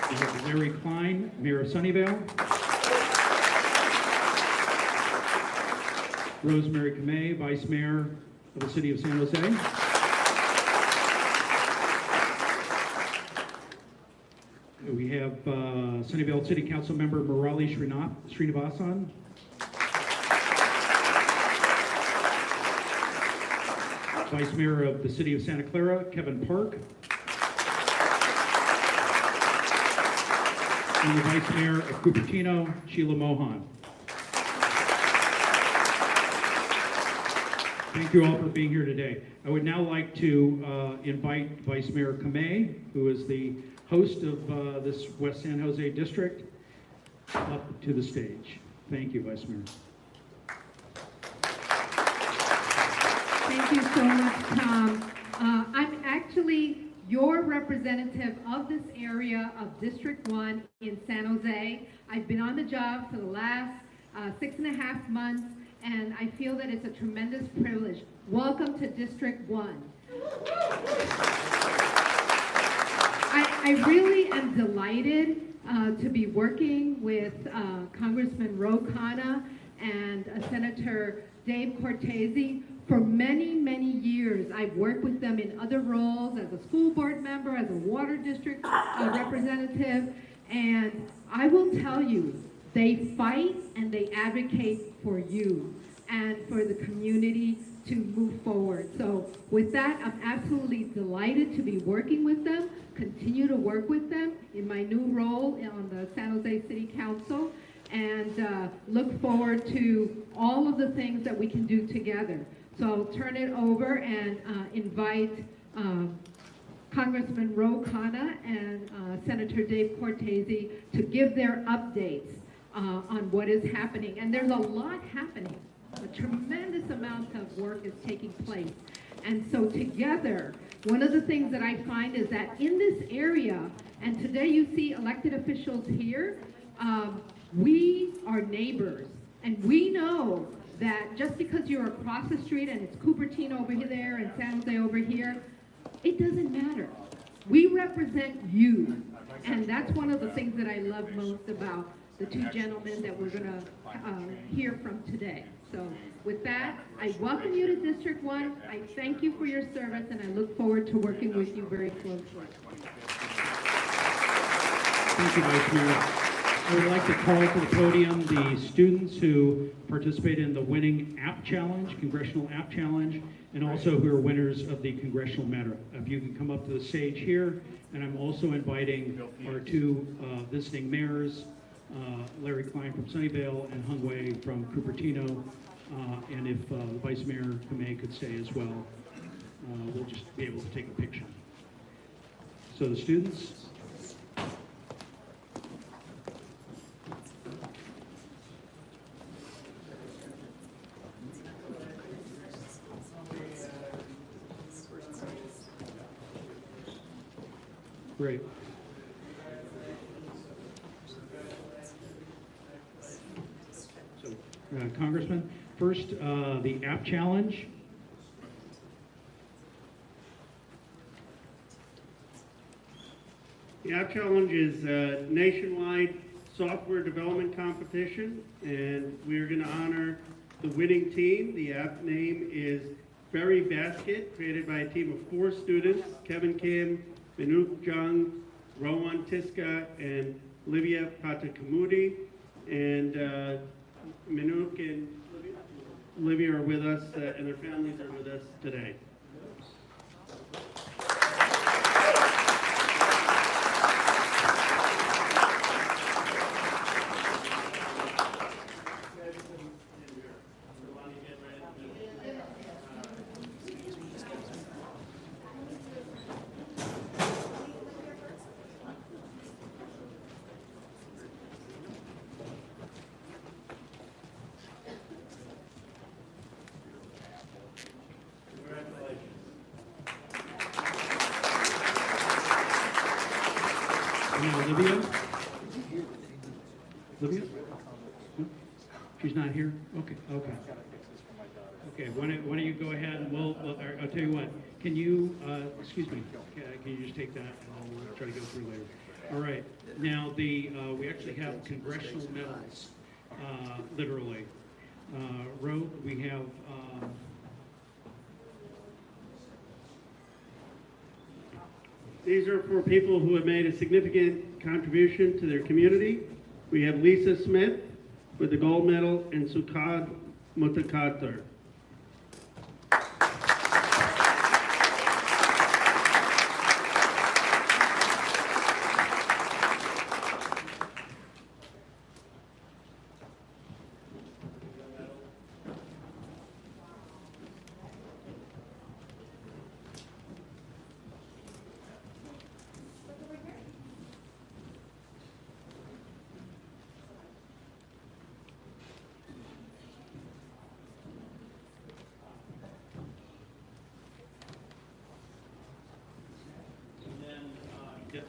We have Larry Klein, Mayor of Sunnyvale. Rosemary Kamei, Vice Mayor of the City of San Jose. We have Sunnyvale City Council Member Murali Srinivasan. Vice Mayor of the City of Santa Clara, Kevin Park. And the Vice Mayor of Cupertino, Sheila Mohan. Thank you all for being here today. I would now like to invite Vice Mayor Kamei, who is the host of this West San Jose district, up to the stage. Thank you, Vice Mayor. Thank you so much, Tom. I'm actually your representative of this area of District 1 in San Jose. I've been on the job for the last 6.5 months, and I feel that it's a tremendous privilege. Welcome to District 1. I really am delighted to be working with Congressman Khanna and Senator Dave Cortese. For many, many years, I've worked with them in other roles as a school board member, as a water district representative, and I will tell you, they fight and they advocate for you and for the community to move forward. So with that, I'm absolutely delighted to be working with them, continue to work with them in my new role on the San Jose City Council, and look forward to all of the things that we can do together. So I'll turn it over and invite Congressman Khanna and Senator Dave Cortese to give their updates on what is happening. And there's a lot happening. A tremendous amount of work is taking place. And so together, one of the things that I find is that in this area, and today you see elected officials here, we are neighbors. And we know that just because you're across the street and it's Cupertino over there and San Jose over here, it doesn't matter. We represent you. And that's one of the things that I love most about the two gentlemen that we're gonna hear from today. So with that, I welcome you to District 1. I thank you for your service, and I look forward to working with you very closely. Thank you, Vice Mayor. I would like to call to the podium the students who participated in the Winning App Challenge, Congressional App Challenge, and also who are winners of the Congressional Medal. If you can come up to the stage here, and I'm also inviting our two visiting mayors, Larry Klein from Sunnyvale and Hung Wei from Cupertino, and if Vice Mayor Kamei could stay as well, we'll just be able to take a picture. So the students. Great. So, Congressman, first, the app challenge. The app challenge is a nationwide software development competition, and we're going to honor the winning team. The app name is Berry Basket, created by a team of 4 students, Kevin Kim, Minuk Jung, Rowan Tiska, and Livia Patakamudi. And Minuk and Livia are with us, and their families are with us today. Olivia? Olivia? No? She's not here? Okay, okay. Okay, why don't you go ahead and I'll tell you what, can you, excuse me, can you just take that and I'll try to go through later. All right. Now, we actually have congressional medals, literally. We have, These are for people who have made a significant contribution to their community. We have Lisa Smith with the gold medal and Sukad Mutakathar. yep.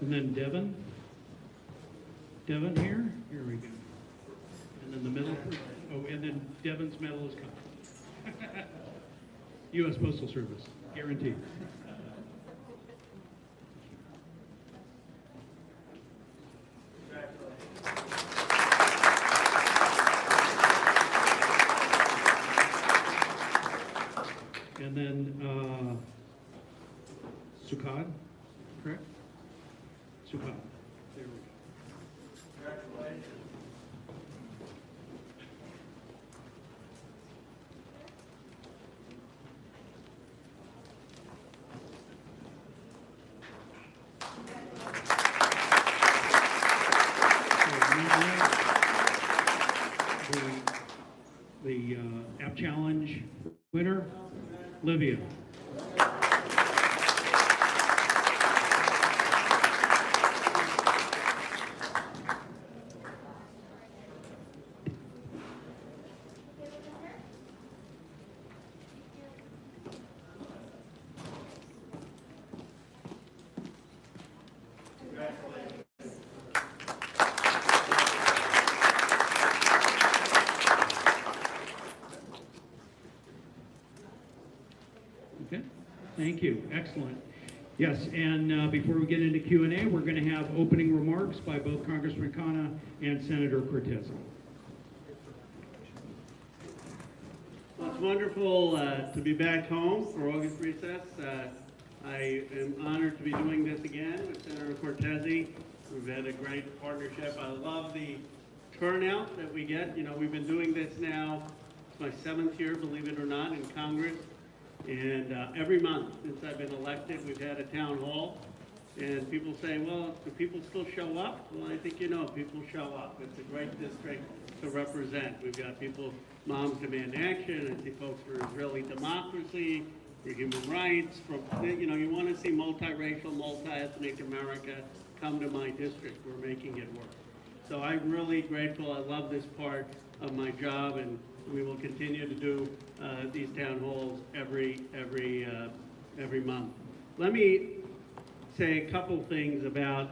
And then Devin. Devin here. Here we go. And then the middle. Oh, and then Devin's medal is coming. U.S. Postal Service, guaranteed. And then Sukad, correct? Sukad. There we go. Congratulations. The app challenge winner, Livia. Okay, thank you, excellent. Yes, and before we get into Q&A, we're going to have opening remarks by both Congressman Khanna and Senator Cortese. Well, it's wonderful to be back home for August recess. I am honored to be doing this again with Senator Cortese. We've had a great partnership. I love the turnout that we get. You know, we've been doing this now, it's my 7th year, believe it or not, in Congress. And every month since I've been elected, we've had a town hall. And people say, well, do people still show up? Well, I think you know, people show up. It's a great district to represent. We've got people, Moms Demand Action, I see folks for Israeli democracy, for human rights, for, you know, you want to see multiracial, multi-ethnic America come to my district. We're making it work. So I'm really grateful. I love this part of my job, and we will continue to do these town halls every month. Let me say a couple things about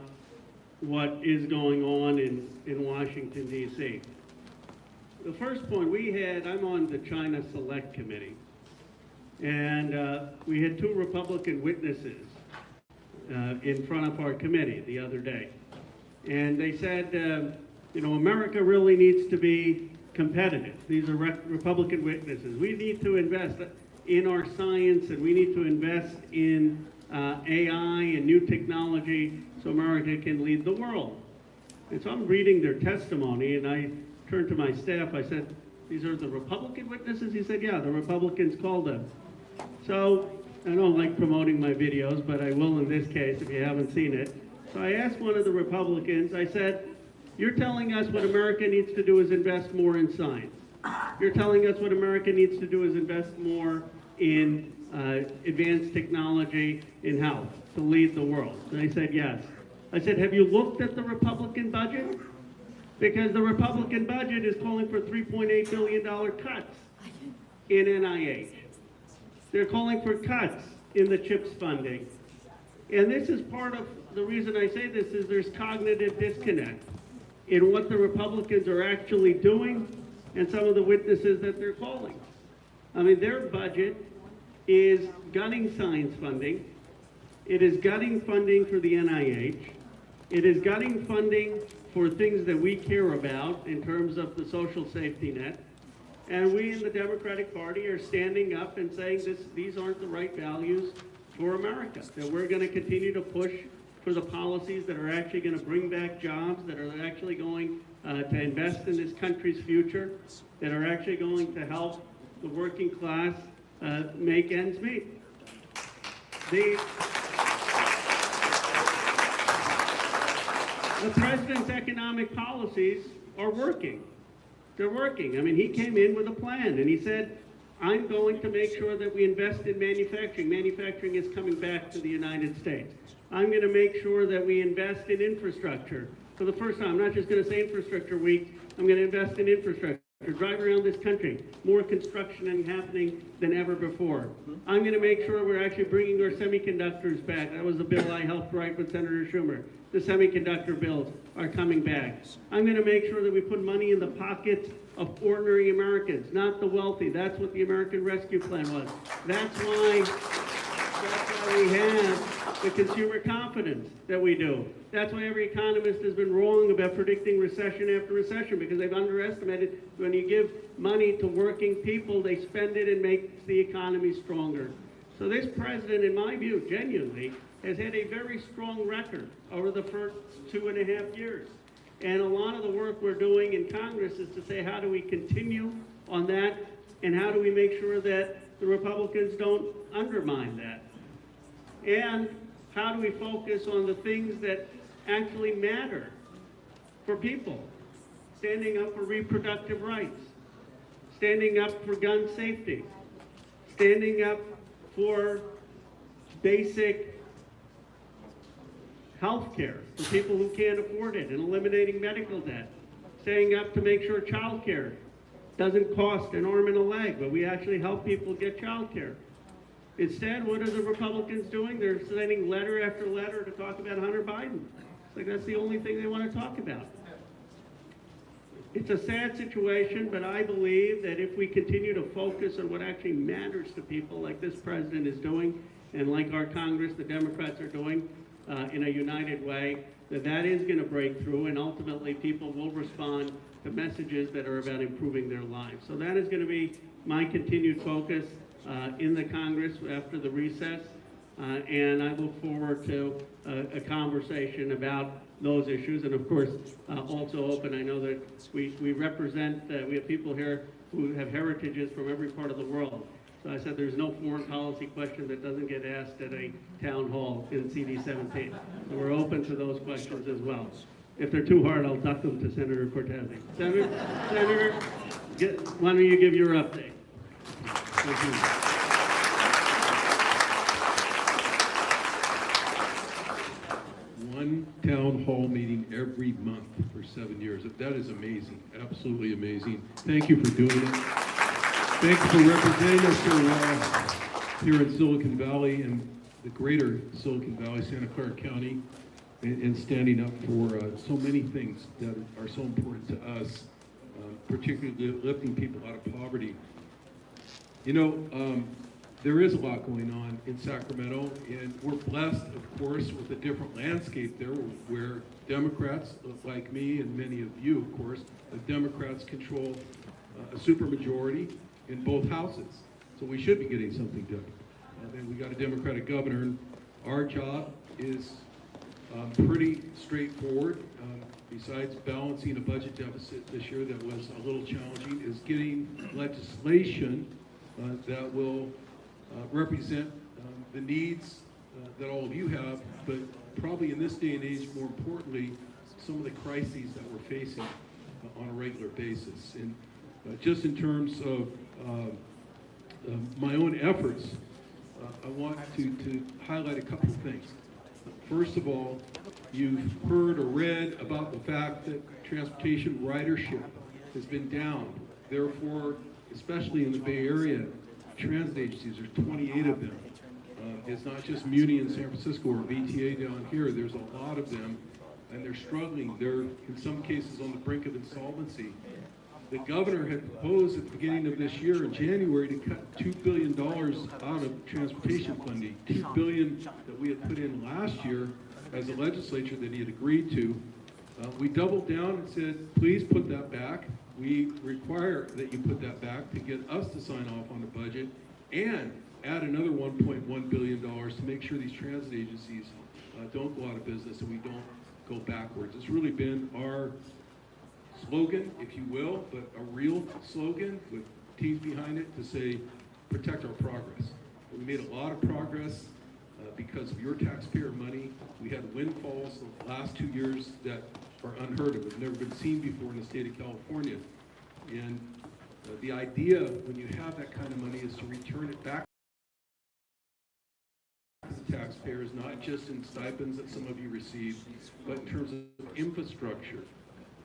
what is going on in Washington, D.C. The first point I'm on the China Select Committee, and we had 2 Republican witnesses in front of our committee the other day. And they said, you know, America really needs to be competitive. These are Republican witnesses. We need to invest in our science, and we need to invest in AI and new technology so America can lead the world. And so I'm reading their testimony, and I turned to my staff. I said, these are the Republican witnesses? He said, yeah, the Republicans called them. So I don't like promoting my videos, but I will in this case if you haven't seen it. So I asked one of the Republicans, I said, you're telling us what America needs to do is invest more in science. You're telling us what America needs to do is invest more in advanced technology in health to lead the world. And they said yes. I said, have you looked at the Republican budget? Because the Republican budget is calling for $3.8 billion cuts in NIH. They're calling for cuts in the CHIPS funding. And this is part of the reason I say this is there's cognitive disconnect in what the Republicans are actually doing and some of the witnesses that they're calling. I mean, their budget is gutting science funding. It is gutting funding for the NIH. It is gutting funding for things that we care about in terms of the social safety net. And we in the Democratic Party are standing up and saying these aren't the right values for America, that we're going to continue to push for the policies that are actually going to bring back jobs, that are actually going to invest in this country's future, that are actually going to help the working class make ends meet. The president's economic policies are working. They're working. I mean, he came in with a plan, and he said, I'm going to make sure that we invest in manufacturing. Manufacturing is coming back to the United States. I'm going to make sure that we invest in infrastructure. For the first time, I'm not just going to say infrastructure week, I'm going to invest in infrastructure. Drive around this country, more construction happening than ever before. I'm going to make sure we're actually bringing our semiconductors back. That was a bill I helped write with Senator Schumer. The semiconductor bills are coming back. I'm going to make sure that we put money in the pockets of ordinary Americans, not the wealthy. That's what the American Rescue Plan was. That's why we have the consumer confidence that we do. That's why every economist has been wrong about predicting recession after recession, because they've underestimated when you give money to working people, they spend it and make the economy stronger. So this president, in my view, genuinely, has had a very strong record over the first 2.5 years. And a lot of the work we're doing in Congress is to say, how do we continue on that, and how do we make sure that the Republicans don't undermine that? And how do we focus on the things that actually matter for people? Standing up for reproductive rights, standing up for gun safety, standing up for basic health care for people who can't afford it and eliminating medical debt, standing up to make sure child care doesn't cost an arm and a leg, but we actually help people get child care. Instead, what are the Republicans doing? They're sending letter after letter to talk about Hunter Biden. It's like that's the only thing they want to talk about. It's a sad situation, but I believe that if we continue to focus on what actually matters to people, like this president is doing, and like our Congress, the Democrats are doing in a united way, that is going to break through, and ultimately people will respond to messages that are about improving their lives. So that is going to be my continued focus in the Congress after the recess, and I look forward to a conversation about those issues, and of course also open. I know that we represent, we have people here who have heritages from every part of the world. So I said there's no foreign policy question that doesn't get asked at a town hall in CD17. So we're open to those questions as well. If they're too hard, I'll duck them to Senator Cortese. Senator, why don't you give your update? Thank you. One town hall meeting every month for 7 years. That is amazing, absolutely amazing. Thank you for doing it. Thank you for representing us so well here in Silicon Valley and the greater Silicon Valley, Santa Clara County, and standing up for so many things that are so important to us, particularly lifting people out of poverty. You know, there is a lot going on in Sacramento, and we're blessed, of course, with a different landscape there where Democrats, like me and many of you, of course, the Democrats control a supermajority in both houses. So we should be getting something done. And we got a Democratic governor, and our job is pretty straightforward. Besides balancing a budget deficit this year that was a little challenging, is getting legislation that will represent the needs that all of you have, but probably in this day and age, more importantly, some of the crises that we're facing on a regular basis. And just in terms of my own efforts, I want to highlight a couple of things. First of all, you've heard or read about the fact that transportation ridership has been down. Therefore, especially in the Bay Area, transit agencies, there's 28 of them. It's not just Muni in San Francisco or VTA down here. There's a lot of them, and they're struggling. They're, in some cases, on the brink of insolvency. The governor had proposed at the beginning of this year in January to cut $2 billion out of transportation funding, $2 billion that we had put in last year as a legislature that he had agreed to. We doubled down and said, please put that back. We require that you put that back to get us to sign off on the budget and add another $1.1 billion to make sure these transit agencies don't go out of business and we don't go backwards. It's really been our slogan, if you will, but a real slogan with teeth behind it to say, protect our progress. We made a lot of progress because of your taxpayer money. We had windfalls the last 2 years that are unheard of, have never been seen before in the state of California. And the idea when you have that kind of money is to return it back to the taxpayers, not just in stipends that some of you receive, but in terms of infrastructure.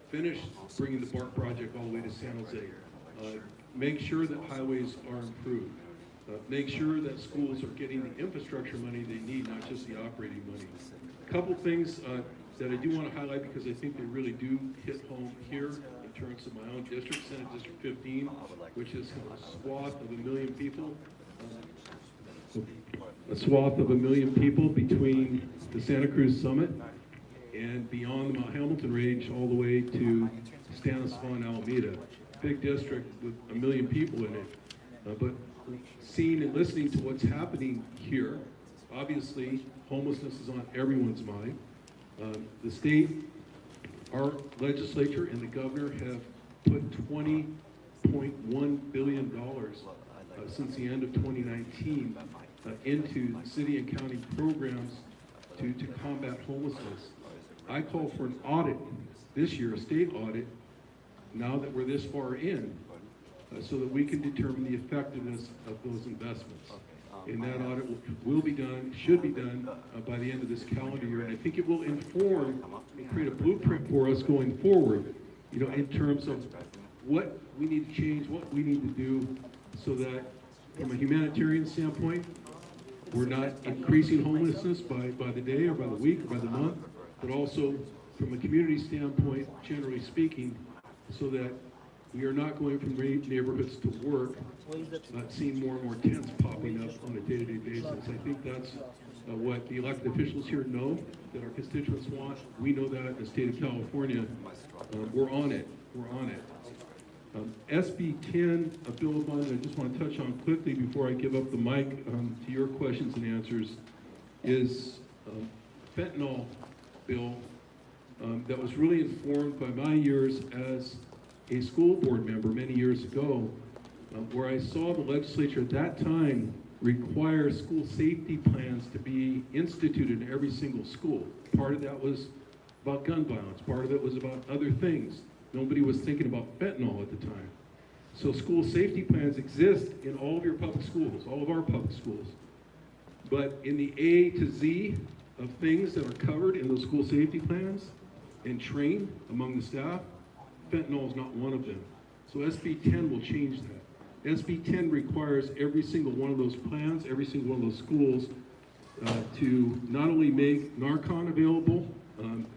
Finish bringing the BART project all the way to San Jose. Make sure that highways are improved. Make sure that schools are getting the infrastructure money they need, not just the operating money. A couple things that I do want to highlight because I think they really do hit home here in terms of my own district, Senate District 15, which is a swath of 1 million people. A swath of 1 million people between the Santa Cruz Summit and beyond the Mount Hamilton Range all the way to Stanislaus and Alameda. Big district with 1 million people in it. But seeing and listening to what's happening here, obviously homelessness is on everyone's mind. The state, our legislature and the governor have put $20.1 billion since the end of 2019 into city and county programs to combat homelessness. I call for an audit this year, a state audit, now that we're this far in, so that we can determine the effectiveness of those investments. And that audit will be done, should be done by the end of this calendar year. And I think it will inform and create a blueprint for us going forward, you know, in terms of what we need to change, what we need to do, so that from a humanitarian standpoint, we're not increasing homelessness by the day or by the week or by the month, but also from a community standpoint, generally speaking, so that we are not going from neighborhoods to work, seeing more and more tents popping up on a day-to-day basis. I think that's what the elected officials here know that our constituents want. We know that in the state of California. We're on it. We're on it. SB 10, a bill of bond, I just want to touch on quickly before I give up the mic to your questions and answers, is fentanyl bill that was really informed by my years as a school board member many years ago, where I saw the legislature at that time require school safety plans to be instituted in every single school. Part of that was about gun violence. Part of it was about other things. Nobody was thinking about fentanyl at the time. So school safety plans exist in all of your public schools, all of our public schools. But in the A to Z of things that are covered in those school safety plans and trained among the staff, fentanyl is not one of them. So SB 10 will change that. SB 10 requires every single one of those plans, every single one of those schools to not only make Narcan available,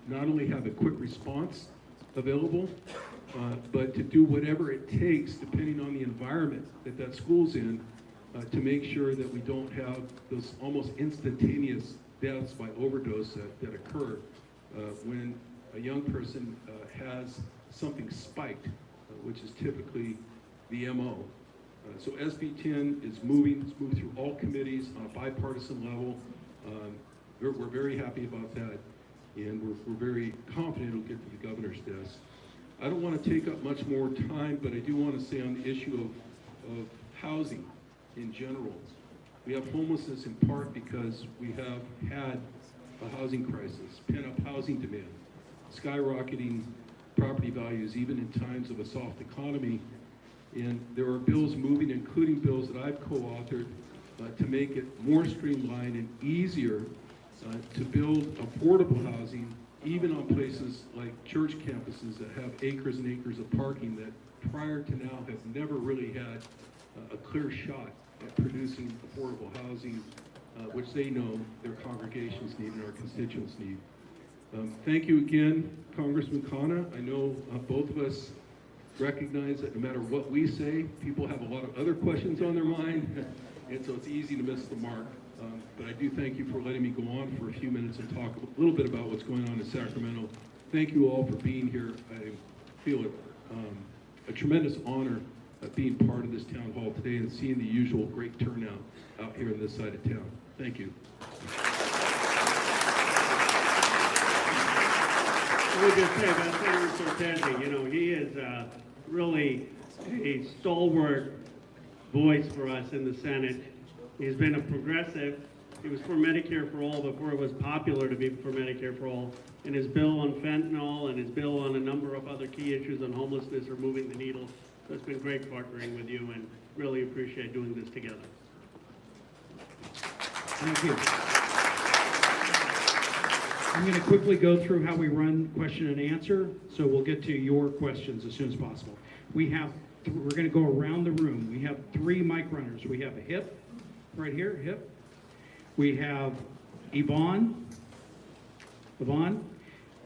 not only have a quick response available, but to do whatever it takes, depending on the environment that that school's in, to make sure that we don't have those almost instantaneous deaths by overdose that occur when a young person has something spiked, which is typically the MO. So SB 10 is moving, it's moved through all committees on a bipartisan level. We're very happy about that, and we're very confident it'll get to the governor's desk. I don't want to take up much more time, but I do want to say on the issue of housing in general. We have homelessness in part because we have had a housing crisis, pent-up housing demand, skyrocketing property values even in times of a soft economy. And there are bills moving, including bills that I've co-authored, to make it more streamlined and easier to build affordable housing, even on places like church campuses that have acres and acres of parking that prior to now have never really had a clear shot at producing affordable housing, which they know their congregations need and our constituents need. Thank you again, Congressman Khanna. I know both of us recognize that no matter what we say, people have a lot of other questions on their mind, and so it's easy to miss the mark. But I do thank you for letting me go on for a few minutes and talk a little bit about what's going on in Sacramento. Thank you all for being here. I feel it a tremendous honor being part of this town hall today and seeing the usual great turnout out here on this side of town. Thank you. Let me just say about Senator Cortese, you know, he is really a stalwart voice for us in the Senate. He's been a progressive. He was for Medicare for All before it was popular to be for Medicare for All. And his bill on fentanyl and his bill on a number of other key issues on homelessness are moving the needle. So it's been great partnering with you and really appreciate doing this together. Thank you. I'm going to quickly go through how we run question and answer, so we'll get to your questions as soon as possible. We're going to go around the room. We have 3 mic runners. We have a Hip, right here, Hip. We have Yvonne,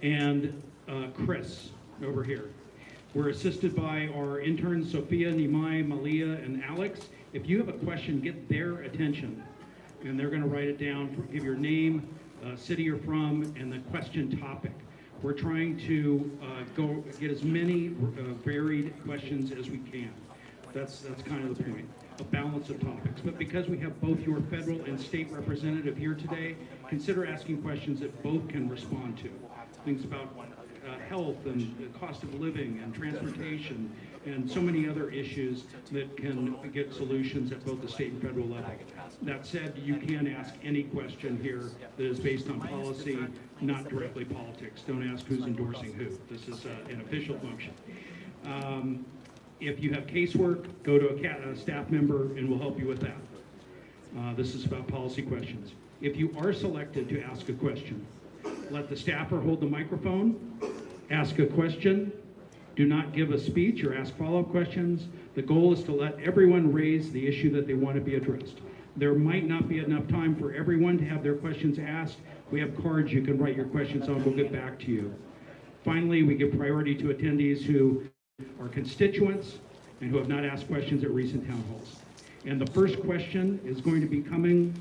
and Chris over here. We're assisted by our interns, Sophia, Nimai, Malia, and Alex. If you have a question, get their attention, and they're going to write it down, give your name, city you're from, and the question topic. We're trying to get as many varied questions as we can. That's kind of the point, a balance of topics. But because we have both your federal and state representative here today, consider asking questions that both can respond to. Things about health and the cost of living and transportation and so many other issues that can get solutions at both the state and federal level. That said, you can ask any question here that is based on policy, not directly politics. Don't ask who's endorsing who. This is an official function. If you have casework, go to a staff member and we'll help you with that. This is about policy questions. If you are selected to ask a question, let the staffer hold the microphone, ask a question, do not give a speech or ask follow-up questions. The goal is to let everyone raise the issue that they want to be addressed. There might not be enough time for everyone to have their questions asked. We have cards you can write your questions on. We'll get back to you. Finally, we give priority to attendees who are constituents and who have not asked questions at recent town halls. And the first question is going to be coming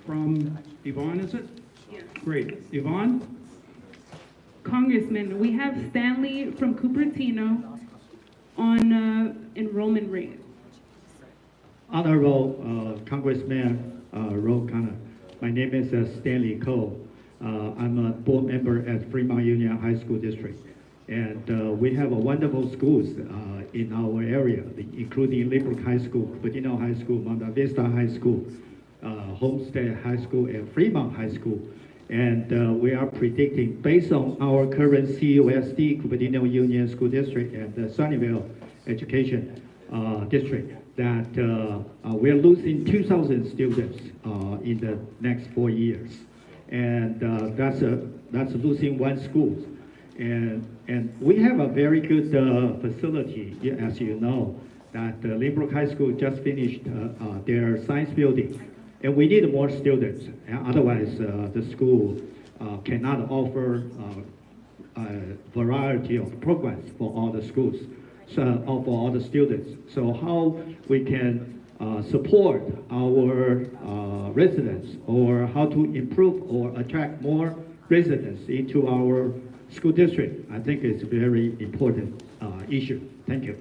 from Yvonne, is it? Yes. Great. Yvonne? Congressman, we have Stanley from Cupertino on enrollment rate. Honorable Congressman Khanna, my name is Stanley Cole. I'm a board member at Fremont Union High School District. And we have wonderful schools in our area, including Liberty High School, Cupertino High School, Monta Vista High School, Homestead High School, and Fremont High School. And we are predicting, based on our current CUSD, Cupertino Union School District, and the Sunnyvale Education District, that we're losing 2,000 students in the next 4 years. And that's losing one school. And we have a very good facility, as you know, that Lynbrook High School just finished their science building. And we need more students, otherwise the school cannot offer a variety of programs for all the schools, so for all the students. So how we can support our residents, or how to improve or attract more residents into our school district, I think it's a very important issue. Thank you.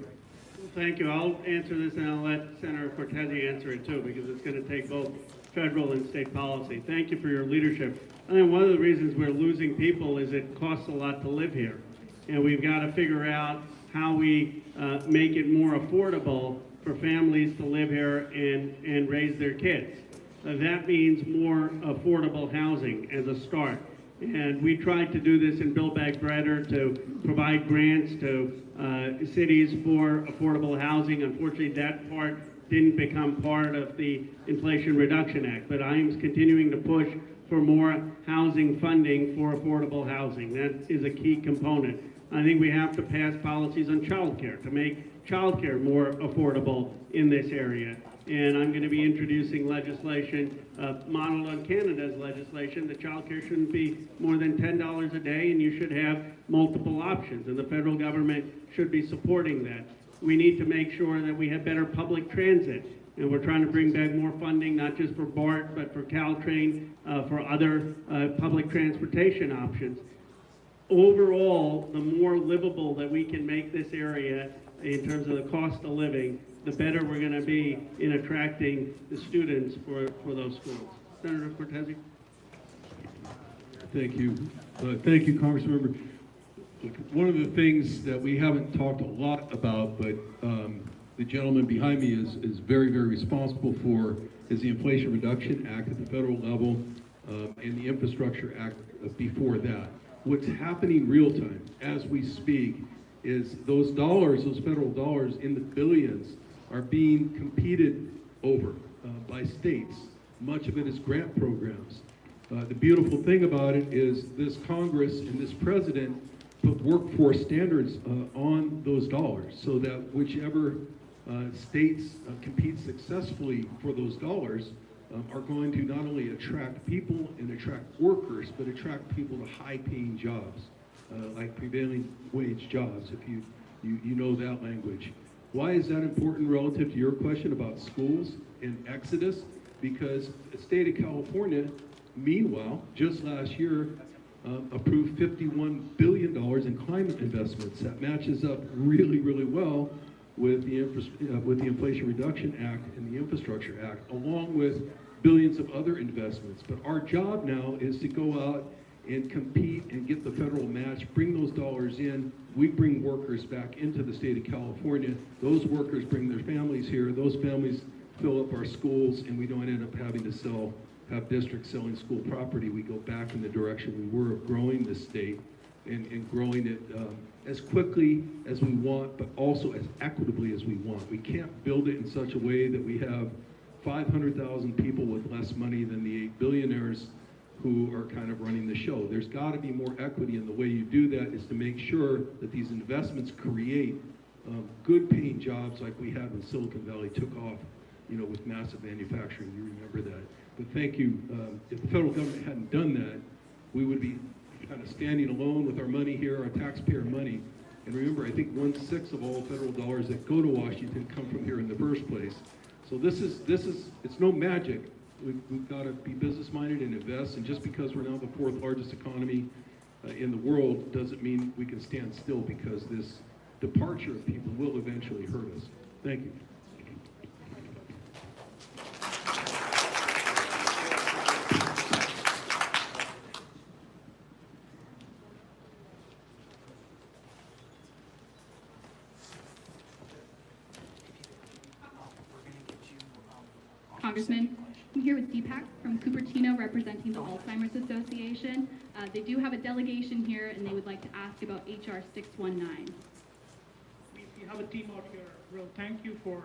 Thank you. I'll answer this and I'll let Senator Cortese answer it too, because it's going to take both federal and state policy. Thank you for your leadership. I think one of the reasons we're losing people is it costs a lot to live here. And we've got to figure out how we make it more affordable for families to live here and raise their kids. That means more affordable housing as a start. And we tried to do this in Build Back Better to provide grants to cities for affordable housing. Unfortunately, that part didn't become part of the Inflation Reduction Act, but I am continuing to push for more housing funding for affordable housing. That is a key component. I think we have to pass policies on childcare to make childcare more affordable in this area. and I'm going to be introducing legislation modeled on Canada's legislation. The childcare shouldn't be more than $10 a day, and you should have multiple options, and the federal government should be supporting that. We need to make sure that we have better public transit, and we're trying to bring back more funding, not just for BART, but for Caltrain, for other public transportation options. Overall, the more livable that we can make this area in terms of the cost of living, the better we're going to be in attracting the students for those schools. Senator Cortese? Thank you. Thank you, Congressmember. One of the things that we haven't talked a lot about, but the gentleman behind me is very, very responsible for, is the Inflation Reduction Act at the federal level and the Infrastructure Act before that. What's happening real time as we speak is those dollars, those federal dollars in the billions, are being competed over by states. Much of it is grant programs. The beautiful thing about it is this Congress and this president put workforce standards on those dollars so that whichever states compete successfully for those dollars are going to not only attract people and attract workers, but attract people to high-paying jobs, like prevailing wage jobs, if you know that language. Why is that important relative to your question about schools and exodus? Because the state of California, meanwhile, just last year, approved $51 billion in climate investments. That matches up really, really well with the Inflation Reduction Act and the Infrastructure Act, along with billions of other investments. But our job now is to go out and compete and get the federal match, bring those dollars in. We bring workers back into the state of California. Those workers bring their families here. Those families fill up our schools, and we don't end up having to have districts selling school property. We go back in the direction we were of growing the state and growing it as quickly as we want, but also as equitably as we want. We can't build it in such a way that we have 500,000 people with less money than the 8 billionaires who are kind of running the show. There's got to be more equity, and the way you do that is to make sure that these investments create good paying jobs like we have in Silicon Valley took off, with massive manufacturing. You remember that. But thank you. If the federal government hadn't done that, we would be kind of standing alone with our money here, our taxpayer money. And remember, I think 1/6 of all federal dollars that go to Washington come from here in the first place. So it's no magic. We've got to be business-minded and invest, and just because we're now the 4th largest economy in the world doesn't mean we can stand still, because this departure of people will eventually hurt us. Thank you. Congressman, I'm here with Deepak from Cupertino representing the Alzheimer's Association. They do have a delegation here and they would like to ask about HR 619. We have a team out here. Real thank you for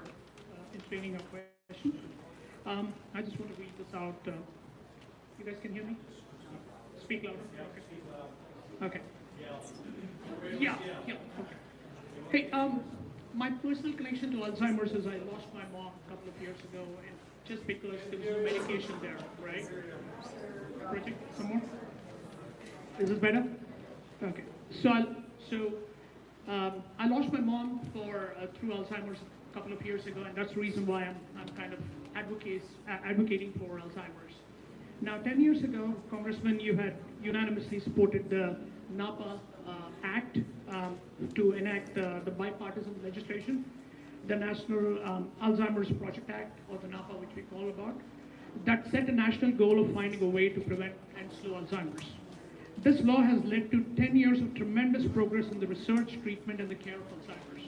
entertaining our question. I just want to read this out. You guys can hear me? Speak louder. Okay. Yeah. Okay. Hey, my personal connection to Alzheimer's is I lost my mom a couple of years ago, and just because there was no medication there, right? Project, some more? Is this better? Okay. So I lost my mom through Alzheimer's a couple of years ago, and that's the reason why I'm kind of advocating for Alzheimer's. Now, 10 years ago, Congressman, you had unanimously supported the NAPA Act to enact the bipartisan legislation, the National Alzheimer's Project Act, or the NAPA, which we call about, that set a national goal of finding a way to prevent and slow Alzheimer's. This law has led to 10 years of tremendous progress in the research, treatment, and the care of Alzheimer's.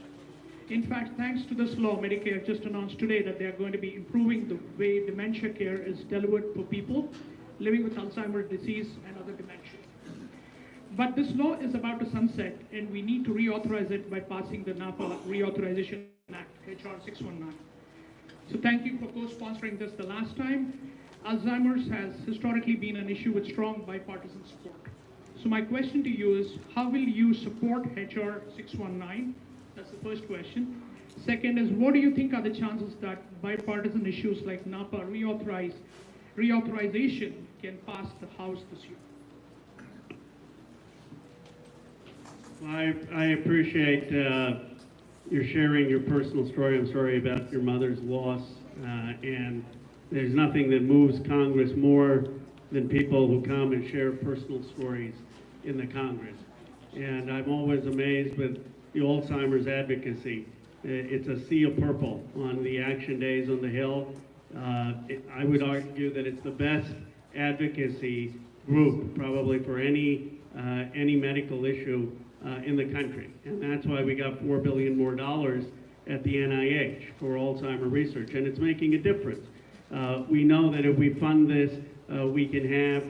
In fact, thanks to this law, Medicare just announced today that they are going to be improving the way dementia care is delivered for people living with Alzheimer's disease and other dementia. But this law is about to sunset, and we need to reauthorize it by passing the NAPA Reauthorization Act, HR 619. So thank you for co-sponsoring this the last time. Alzheimer's has historically been an issue with strong bipartisan support. So my question to you is, how will you support HR 619? That's the first question. Second is, what do you think are the chances that bipartisan issues like NAPA reauthorization can pass the House this year? I appreciate your sharing your personal story. I'm sorry about your mother's loss, and there's nothing that moves Congress more than people who come and share personal stories in the Congress. And I'm always amazed with the Alzheimer's advocacy. It's a sea of purple on the action days on the Hill. I would argue that it's the best advocacy group probably for any medical issue in the country. And that's why we got $4 billion more at the NIH for Alzheimer research, and it's making a difference. We know that if we fund this, we can have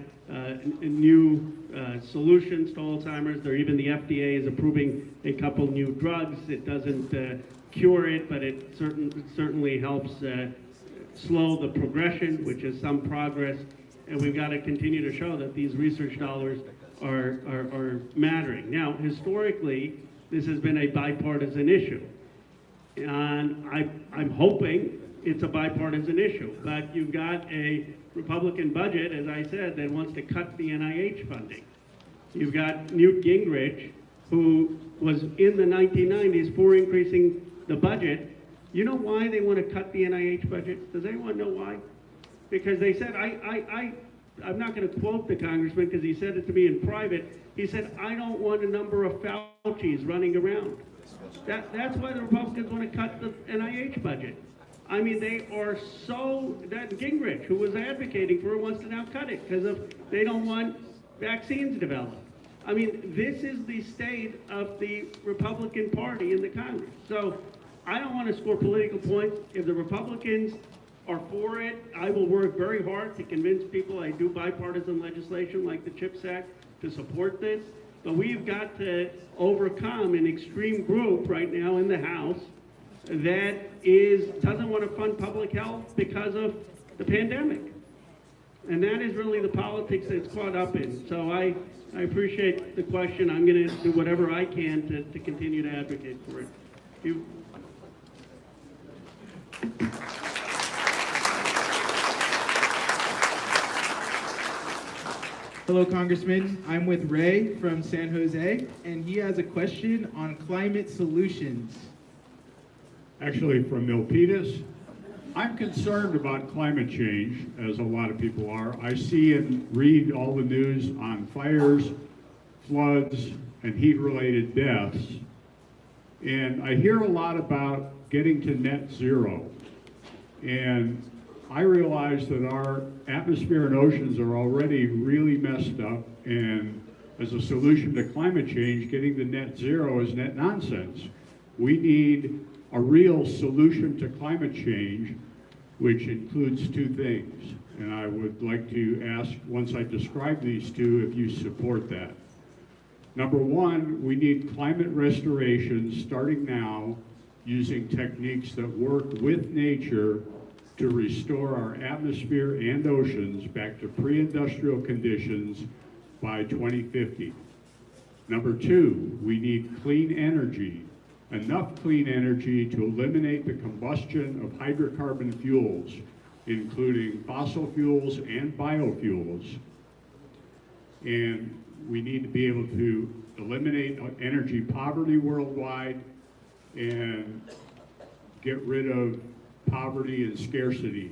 new solutions to Alzheimer's. Even the FDA is approving a couple new drugs. It doesn't cure it, but it certainly helps slow the progression, which is some progress. And we've got to continue to show that these research dollars are mattering. Now, historically, this has been a bipartisan issue. And I'm hoping it's a bipartisan issue. But you've got a Republican budget, as I said, that wants to cut the NIH funding. You've got Newt Gingrich, who was in the 1990s for increasing the budget. You know why they want to cut the NIH budget? Does anyone know why? Because they said, I'm not going to quote the congressman because he said it to me in private. He said, I don't want a number of Faucis running around. That's why the Republicans want to cut the NIH budget. I mean, they are so, that Gingrich, who was advocating for it, wants to now cut it because they don't want vaccines developed. I mean, this is the state of the Republican Party in the Congress. So I don't want to score political points. If the Republicans are for it, I will work very hard to convince people I do bipartisan legislation like the CHIPS Act to support this. But we've got to overcome an extreme group right now in the House that doesn't want to fund public health because of the pandemic. And that is really the politics that it's caught up in. So I appreciate the question. I'm going to do whatever I can to continue to advocate for it. Hello, Congressman. I'm with Ray from San Jose, and he has a question on climate solutions. Actually, from Milpitas. I'm concerned about climate change, as a lot of people are. I see and read all the news on fires, floods, and heat-related deaths. And I hear a lot about getting to net zero. And I realize that our atmosphere and oceans are already really messed up, and as a solution to climate change, getting to net zero is net nonsense. We need a real solution to climate change, which includes two things. And I would like to ask, once I describe these two, if you support that. Number one, we need climate restoration starting now using techniques that work with nature to restore our atmosphere and oceans back to pre-industrial conditions by 2050. Number two, we need clean energy, enough clean energy to eliminate the combustion of hydrocarbon fuels, including fossil fuels and biofuels. And we need to be able to eliminate energy poverty worldwide and get rid of poverty and scarcity.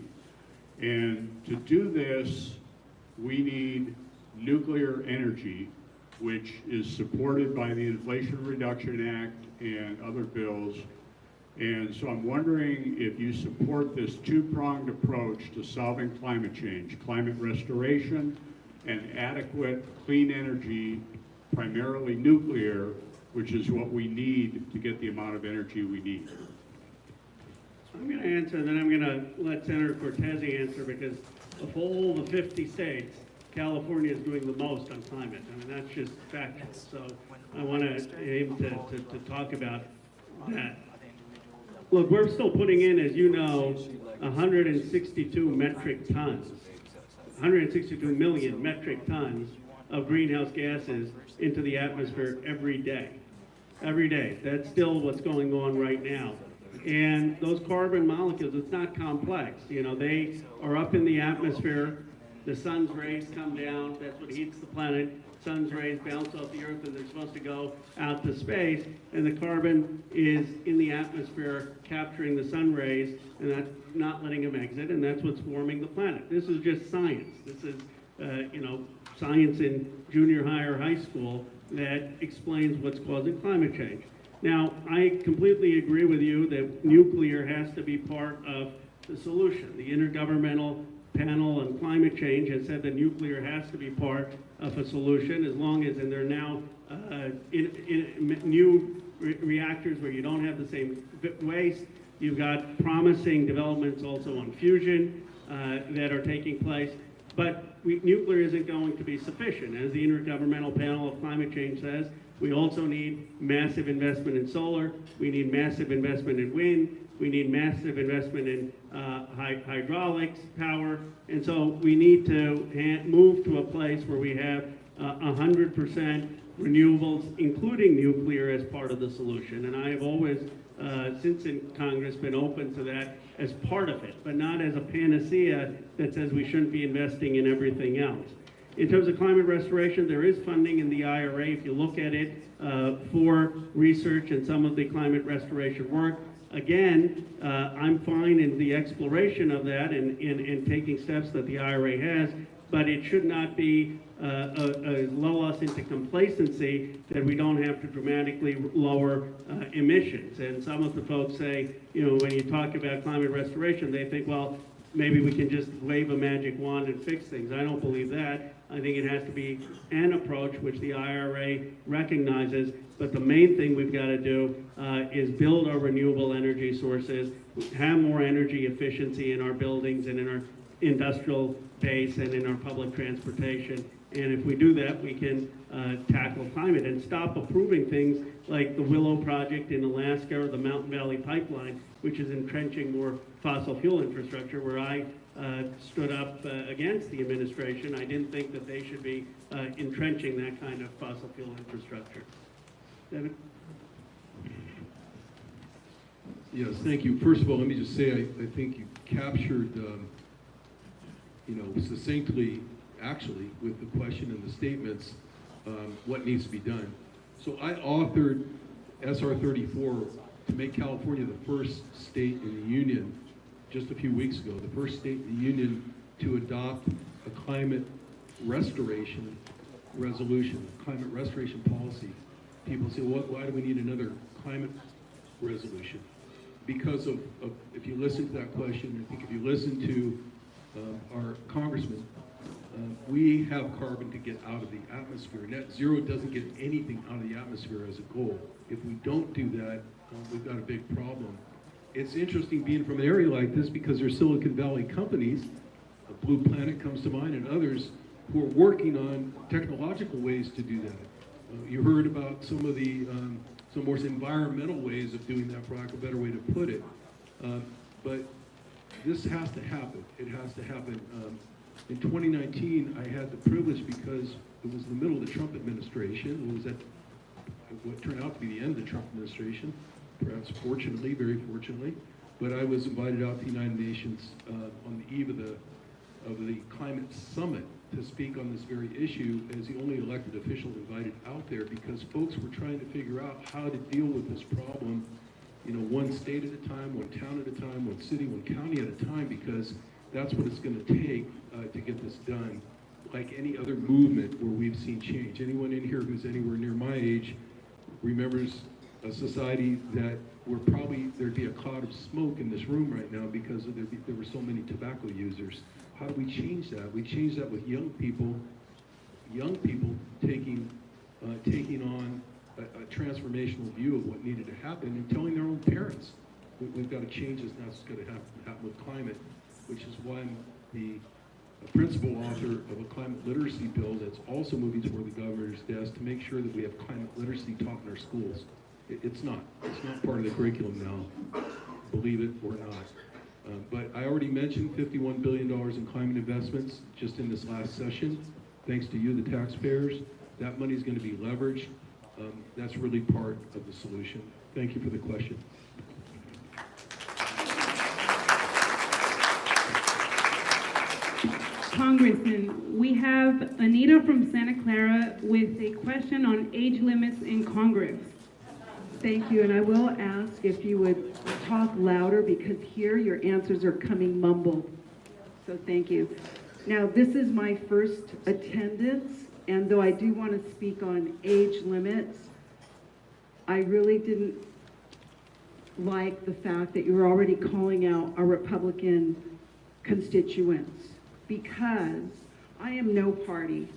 And to do this, we need nuclear energy, which is supported by the Inflation Reduction Act and other bills. And so I'm wondering if you support this two-pronged approach to solving climate change, climate restoration and adequate clean energy, primarily nuclear, which is what we need to get the amount of energy we need. I'm going to answer, and then I'm going to let Senator Cortese answer, because of all the 50 states, California is doing the most on climate. I mean, that's just factual. So I want to aim to talk about that. Look, we're still putting in, as you know, 162 metric tons, 162 million metric tons of greenhouse gases into the atmosphere every day. Every day. That's still what's going on right now. And those carbon molecules, it's not complex. You know, they are up in the atmosphere. The sun's rays come down. That's what heats the planet. Sun's rays bounce off the earth and they're supposed to go out to space. And the carbon is in the atmosphere capturing the sun rays and that's not letting them exit. And that's what's warming the planet. This is just science. This is, science in junior high or high school that explains what's causing climate change. Now, I completely agree with you that nuclear has to be part of the solution. The Intergovernmental Panel on Climate Change has said that nuclear has to be part of a solution as long as, and there are now new reactors where you don't have the same waste. You've got promising developments also on fusion that are taking place. But nuclear isn't going to be sufficient. As the Intergovernmental Panel of Climate Change says, we also need massive investment in solar, we need massive investment in wind, we need massive investment in hydraulics power, and so we need to move to a place where we have 100% renewables, including nuclear, as part of the solution. And I have always, since in Congress, been open to that as part of it, but not as a panacea that says we shouldn't be investing in everything else. In terms of climate restoration, there is funding in the IRA, if you look at it, for research and some of the climate restoration work. Again, I'm fine in the exploration of that and taking steps that the IRA has, but it should not be lull us into complacency that we don't have to dramatically lower emissions. And some of the folks say, when you talk about climate restoration, they think, well, maybe we can just wave a magic wand and fix things. I don't believe that. I think it has to be an approach which the IRA recognizes, but the main thing we've got to do is build our renewable energy sources, have more energy efficiency in our buildings and in our industrial base and in our public transportation. And if we do that, we can tackle climate and stop approving things like the Willow Project in Alaska or the Mountain Valley Pipeline, which is entrenching more fossil fuel infrastructure, where I stood up against the administration. I didn't think that they should be entrenching that kind of fossil fuel infrastructure. David? Yes, thank you. First of all, let me just say, I think you captured, succinctly, actually, with the question and the statements, what needs to be done. So I authored SR 34 to make California the first state in the union just a few weeks ago, the first state in the union to adopt a climate restoration resolution, climate restoration policy. People say, well, why do we need another climate resolution? Because of if you listen to that question, I think if you listen to our congressman, we have carbon to get out of the atmosphere. Net zero doesn't get anything out of the atmosphere as a goal. If we don't do that, we've got a big problem. It's interesting being from an area like this because there's Silicon Valley companies, Blue Planet comes to mind, and others who are working on technological ways to do that. You heard about some of the some more environmental ways of doing that, for lack of a better way to put it. But this has to happen. It has to happen. In 2019, I had the privilege, because it was the middle of the Trump administration. It was at what turned out to be the end of the Trump administration, perhaps fortunately, very fortunately. But I was invited out to the United Nations on the eve of the climate summit to speak on this very issue as the only elected official invited out there, because folks were trying to figure out how to deal with this problem, one state at a time, one town at a time, one city, one county at a time, because that's what it's going to take to get this done. Like any other movement where we've seen change. Anyone in here who's anywhere near my age remembers a society that where probably there'd be a cloud of smoke in this room right now because there were so many tobacco users. How do we change that? We change that with young people taking on a transformational view of what needed to happen and telling their own parents. We've got to change this, now it's going to happen with climate, which is why I'm the principal author of a climate literacy bill that's also moving toward the governor's desk to make sure that we have climate literacy taught in our schools. It's not part of the curriculum now, believe it or not. But I already mentioned $51 billion in climate investments just in this last session. Thanks to you, the taxpayers. That money is going to be leveraged. That's really part of the solution. Thank you for the question. Congressman, we have Anita from Santa Clara with a question on age limits in Congress. Thank you, and I will ask if you would talk louder because here your answers are coming mumbled. So thank you. Now, this is my first attendance, and though I do want to speak on age limits, I really didn't like the fact that you were already calling out our Republican constituents because I am no party.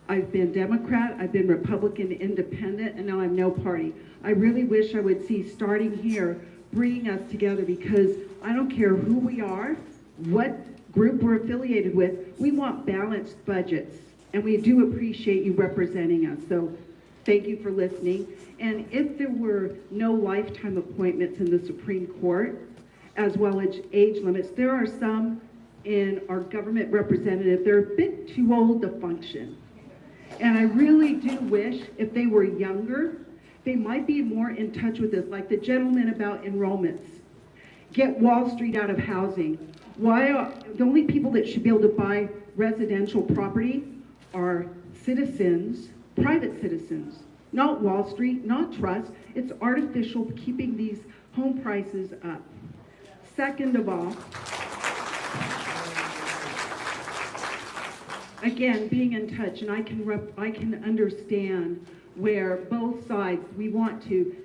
I've been Democrat, I've been Republican independent, and now I'm no party. I really wish I would see, starting here, bringing us together because I don't care who we are, what group we're affiliated with, we want balanced budgets, and we do appreciate you representing us. So thank you for listening. And if there were no lifetime appointments in the Supreme Court, as well as age limits, there are some in our government representative, they're a bit too old to function. And I really do wish if they were younger, they might be more in touch with us, like the gentleman about enrollments. Get Wall Street out of housing. Why are the only people that should be able to buy residential property are citizens, private citizens, not Wall Street, not trust. It's artificial keeping these home prices up. Second of all, again, being in touch, and I can understand where both sides, we want to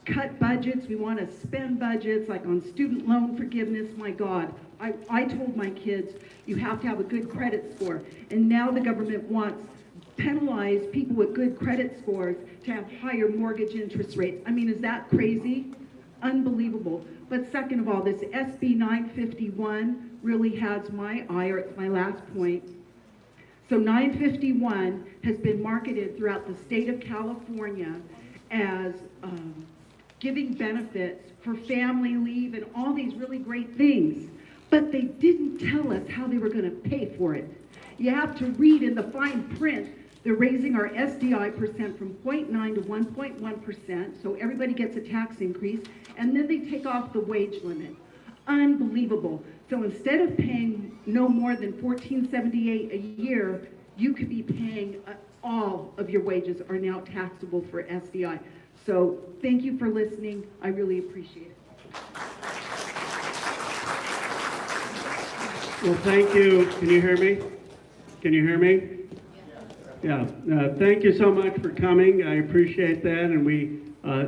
cut budgets, we want to spend budgets, like on student loan forgiveness. My God, I told my kids, you have to have a good credit score, and now the government wants penalize people with good credit scores to have higher mortgage interest rates. I mean, is that crazy? Unbelievable. But second of all, this SB 951 really has my eye, or it's my last point. So 951 has been marketed throughout the state of California as giving benefits for family leave and all these really great things. But they didn't tell us how they were going to pay for it. You have to read in the fine print, they're raising our SDI percent from 0.9 to 1.1%, so everybody gets a tax increase, and then they take off the wage limit. Unbelievable. So instead of paying no more than $14.78 a year, you could be paying all of your wages are now taxable for SDI. So thank you for listening. I really appreciate it. Well, thank you. Can you hear me? Can you hear me? Yeah. Thank you so much for coming. I appreciate that, and we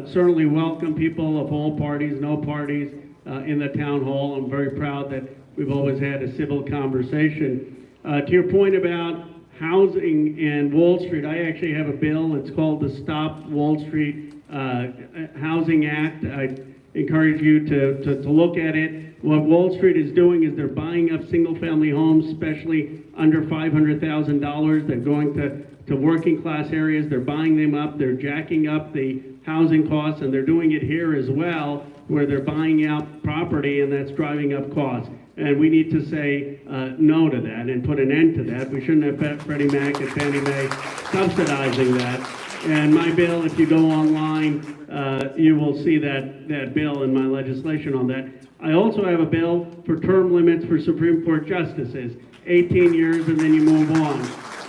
certainly welcome people of all parties, no parties, in the town hall. I'm very proud that we've always had a civil conversation. To your point about housing and Wall Street, I actually have a bill. It's called the Stop Wall Street Housing Act. I encourage you to look at it. What Wall Street is doing is they're buying up single-family homes, especially under $500,000. They're going to working class areas. They're buying them up. They're jacking up the housing costs, and they're doing it here as well, where they're buying out property, and that's driving up costs. And we need to say no to that and put an end to that. We shouldn't have Freddie Mac and Fannie Mae subsidizing that. And my bill, if you go online, you will see that bill and my legislation on that. I also have a bill for term limits for Supreme Court justices, 18 years and then you move on.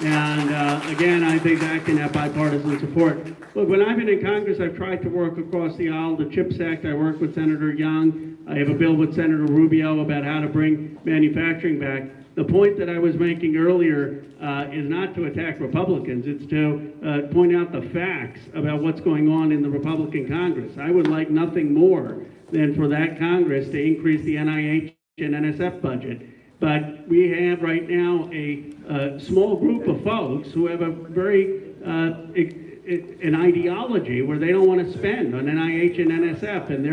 And again, I think that can have bipartisan support. Look, when I've been in Congress, I've tried to work across the aisle. The CHIPS Act, I worked with Senator Young. I have a bill with Senator Rubio about how to bring manufacturing back. The point that I was making earlier is not to attack Republicans. It's to point out the facts about what's going on in the Republican Congress. I would like nothing more than for that Congress to increase the NIH and NSF budget. But we have right now a small group of folks who have a very an ideology where they don't want to spend on NIH and NSF, and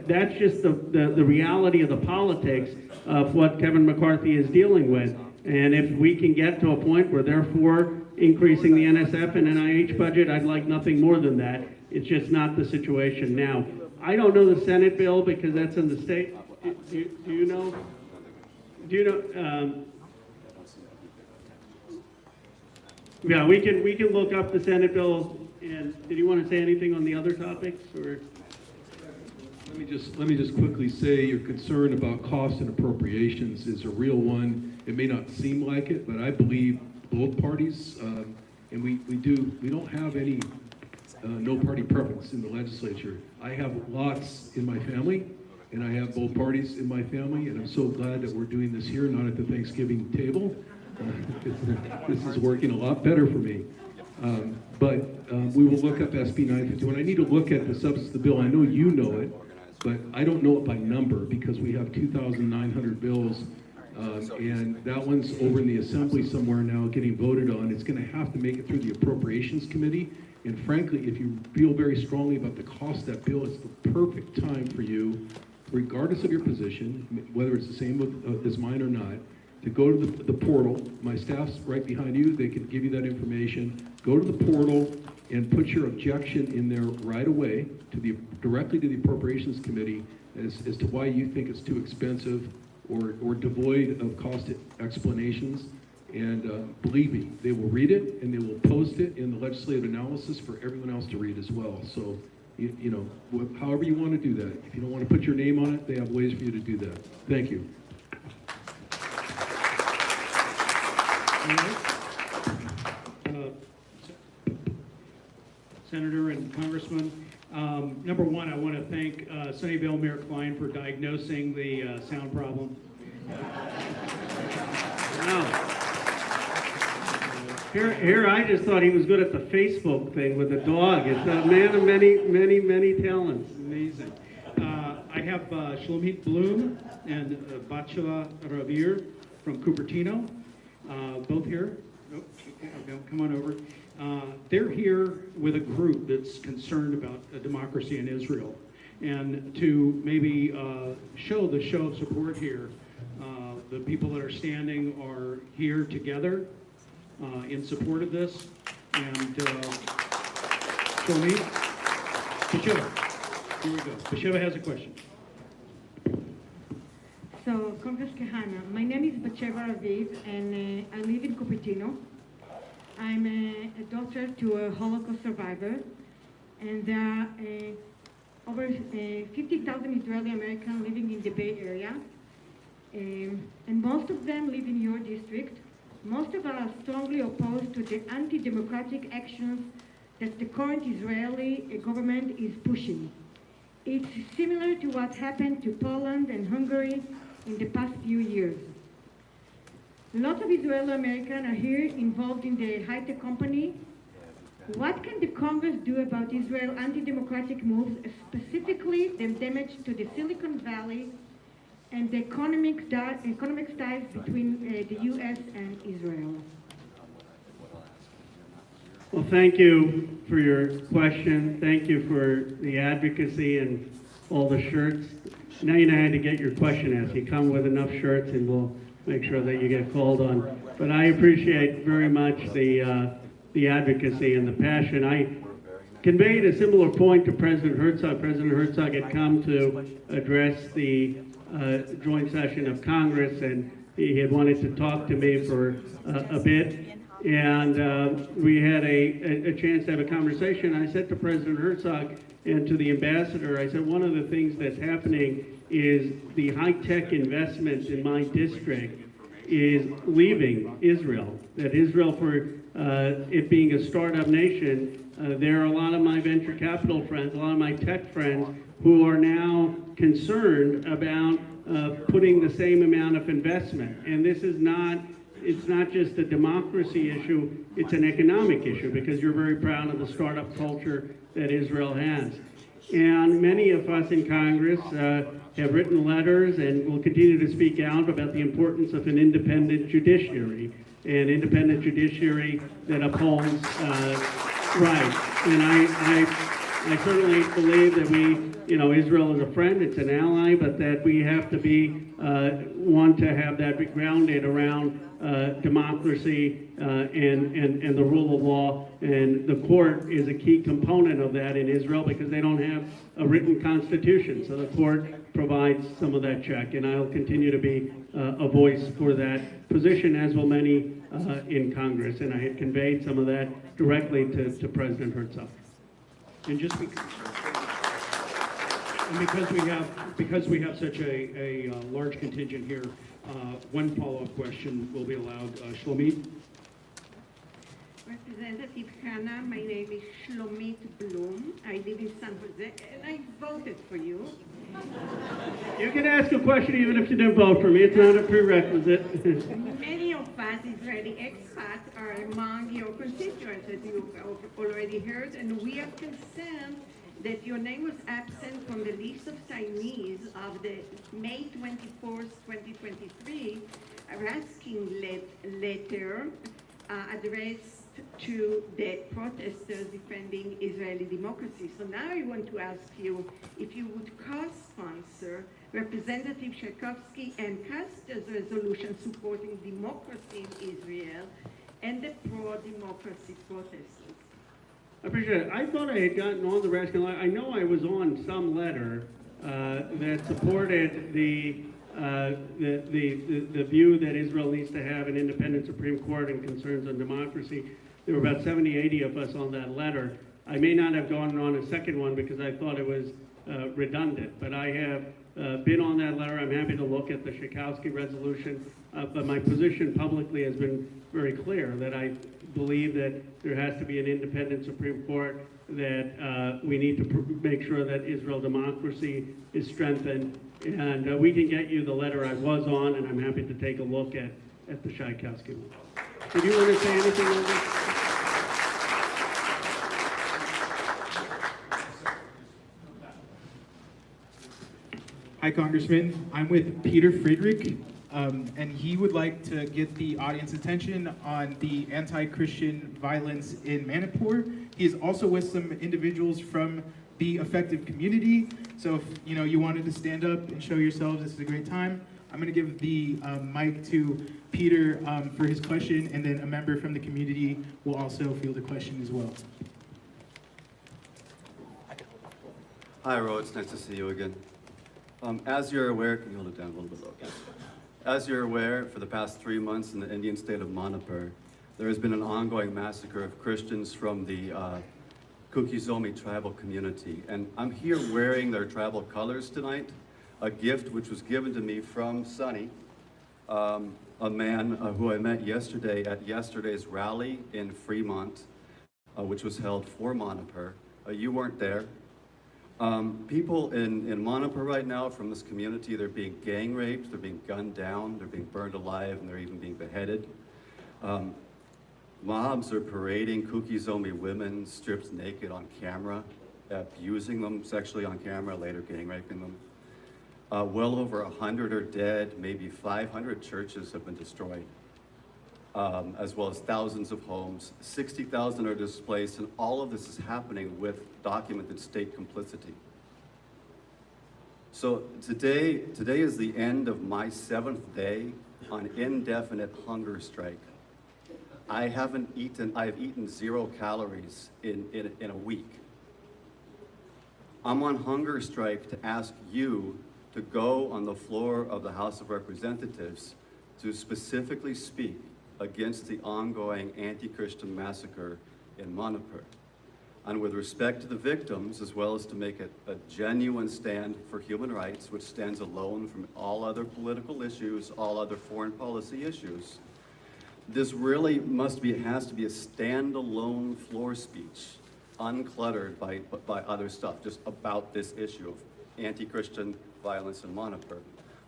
that's just the reality of the politics of what Kevin McCarthy is dealing with. And if we can get to a point where they're for increasing the NSF and NIH budget, I'd like nothing more than that. It's just not the situation now. I don't know the Senate bill because that's in the state. Do you know? Do you know? Yeah, we can look up the Senate bill. And did you want to say anything on the other topics, or? Let me just quickly say your concern about cost and appropriations is a real one. It may not seem like it, but I believe both parties, and we don't have any no party preference in the legislature. I have lots in my family, and I have both parties in my family, and I'm so glad that we're doing this here, not at the Thanksgiving table. This is working a lot better for me. But we will look up SB 951. I need to look at the substance of the bill. I know you know it, but I don't know it by number because we have 2,900 bills, and that one's over in the assembly somewhere now getting voted on. It's going to have to make it through the appropriations committee. And frankly, if you feel very strongly about the cost of that bill, it's the perfect time for you, regardless of your position, whether it's the same as mine or not, to go to the portal. My staff's right behind you. They can give you that information. Go to the portal and put your objection in there right away directly to the Appropriations Committee as to why you think it's too expensive or devoid of cost explanations. And believe me, they will read it and they will post it in the legislative analysis for everyone else to read as well. So, you know, however you want to do that. If you don't want to put your name on it, they have ways for you to do that. Thank you. Senator and Congressman, number one, I want to thank Sunnyvale Mayor Klein for diagnosing the sound problem. Wow. Here, I just thought he was good at the Facebook thing with the dog. It's a man of many talents. Amazing. I have Shlomit Bloom and Batsheva Ravir from Cupertino, both here. Oh, okay, come on over. They're here with a group that's concerned about democracy in Israel. And to maybe show the show of support here, the people that are standing are here together in support of this. And Shlomit, Batsheva, here we go. Batsheva has a question. So, Congress Khanna, my name is Batsheva Aviv, and I live in Cupertino. I'm a daughter to a Holocaust survivor, and there are over 50,000 Israeli Americans living in the Bay Area, and most of them live in your district. Most of them are strongly opposed to the anti-democratic actions that the current Israeli government is pushing. It's similar to what happened to Poland and Hungary in the past few years. Lots of Israeli Americans are here involved in the high-tech company. What can the Congress do about Israel's anti-democratic moves, specifically the damage to the Silicon Valley and the economic ties between the U.S. and Israel? Well, thank you for your question. Thank you for the advocacy and all the shirts. Now you know how to get your question asked. You come with enough shirts and we'll make sure that you get called on. But I appreciate very much the advocacy and the passion. I conveyed a similar point to President Herzog. President Herzog had come to address the joint session of Congress, and he had wanted to talk to me for a bit. And we had a chance to have a conversation. I said to President Herzog and to the ambassador, I said, one of the things that's happening is the high-tech investment in my district is leaving Israel. That Israel, for it being a startup nation, there are a lot of my venture capital friends, a lot of my tech friends who are now concerned about putting the same amount of investment. And this is not, it's not just a democracy issue, it's an economic issue, because you're very proud of the startup culture that Israel has. And many of us in Congress have written letters and will continue to speak out about the importance of an independent judiciary, an independent judiciary that upholds rights. And I certainly believe that Israel is a friend, it's an ally, but that we have to want to have that grounded around democracy and the rule of law. And the court is a key component of that in Israel because they don't have a written constitution. So the court provides some of that check. And I'll continue to be a voice for that position, as will many in Congress. And I had conveyed some of that directly to President Herzog. And just And because we have such a large contingent here, one follow-up question will be allowed. Shlomit? Representative Khanna, my name is Shlomit Bloom. I live in San Jose, and I voted for you. You can ask a question even if you didn't vote for me. It's not a prerequisite. Many of us Israeli expats are among your constituents, as you've already heard, and we are concerned that your name was absent from the list of signees of the May 24th, 2023 asking letter addressed to the protesters defending Israeli democracy. So now I want to ask you if you would co-sponsor Representative Tchaikovsky and Custer's resolution supporting democracy in Israel and the pro-democracy protesters. I appreciate it. I thought I had gotten on the Raskin line. I know I was on some letter that supported the view that Israel needs to have an independent Supreme Court and concerns on democracy. There were about 70, 80 of us on that letter. I may not have gone on a second one because I thought it was redundant, but I have been on that letter. I'm happy to look at the Tchaikovsky resolution, but my position publicly has been very clear that I believe that there has to be an independent Supreme Court, that we need to make sure that Israel democracy is strengthened, and we can get you the letter I was on, and I'm happy to take a look at the Tchaikovsky one. Did you want to say anything on this? Hi, Congressman. I'm with Peter Friedrich, and he would like to get the audience's attention on the anti-Christian violence in Manipur. He is also with some individuals from the affected community. So if you wanted to stand up and show yourselves, this is a great time. I'm going to give the mic to Peter for his question, and then a member from the community will also field a question as well. Hi, Ro. It's nice to see you again. As you're aware, can you hold it down a little bit low? As you're aware, for the past 3 months in the Indian state of Manipur, there has been an ongoing massacre of Christians from the Kuki-Zomi tribal community. And I'm here wearing their tribal colors tonight, a gift which was given to me from Sonny, a man who I met yesterday at yesterday's rally in Fremont, which was held for Manipur. You weren't there. People in Manipur right now from this community, they're being gang raped, they're being gunned down, they're being burned alive, and they're even being beheaded. Mobs are parading Kuki-Zomi women stripped naked on camera, abusing them sexually on camera, later gang raping them. Well over 100 are dead, maybe 500 churches have been destroyed, as well as thousands of homes. 60,000 are displaced, and all of this is happening with documented state complicity. So today is the end of my 7th day on indefinite hunger strike. I've eaten 0 calories in a week. I'm on hunger strike to ask you to go on the floor of the House of Representatives to specifically speak against the ongoing anti-Christian massacre in Manipur. And with respect to the victims, as well as to make a genuine stand for human rights, which stands alone from all other political issues, all other foreign policy issues, this really has to be a standalone floor speech, uncluttered by other stuff, just about this issue of anti-Christian violence in Manipur.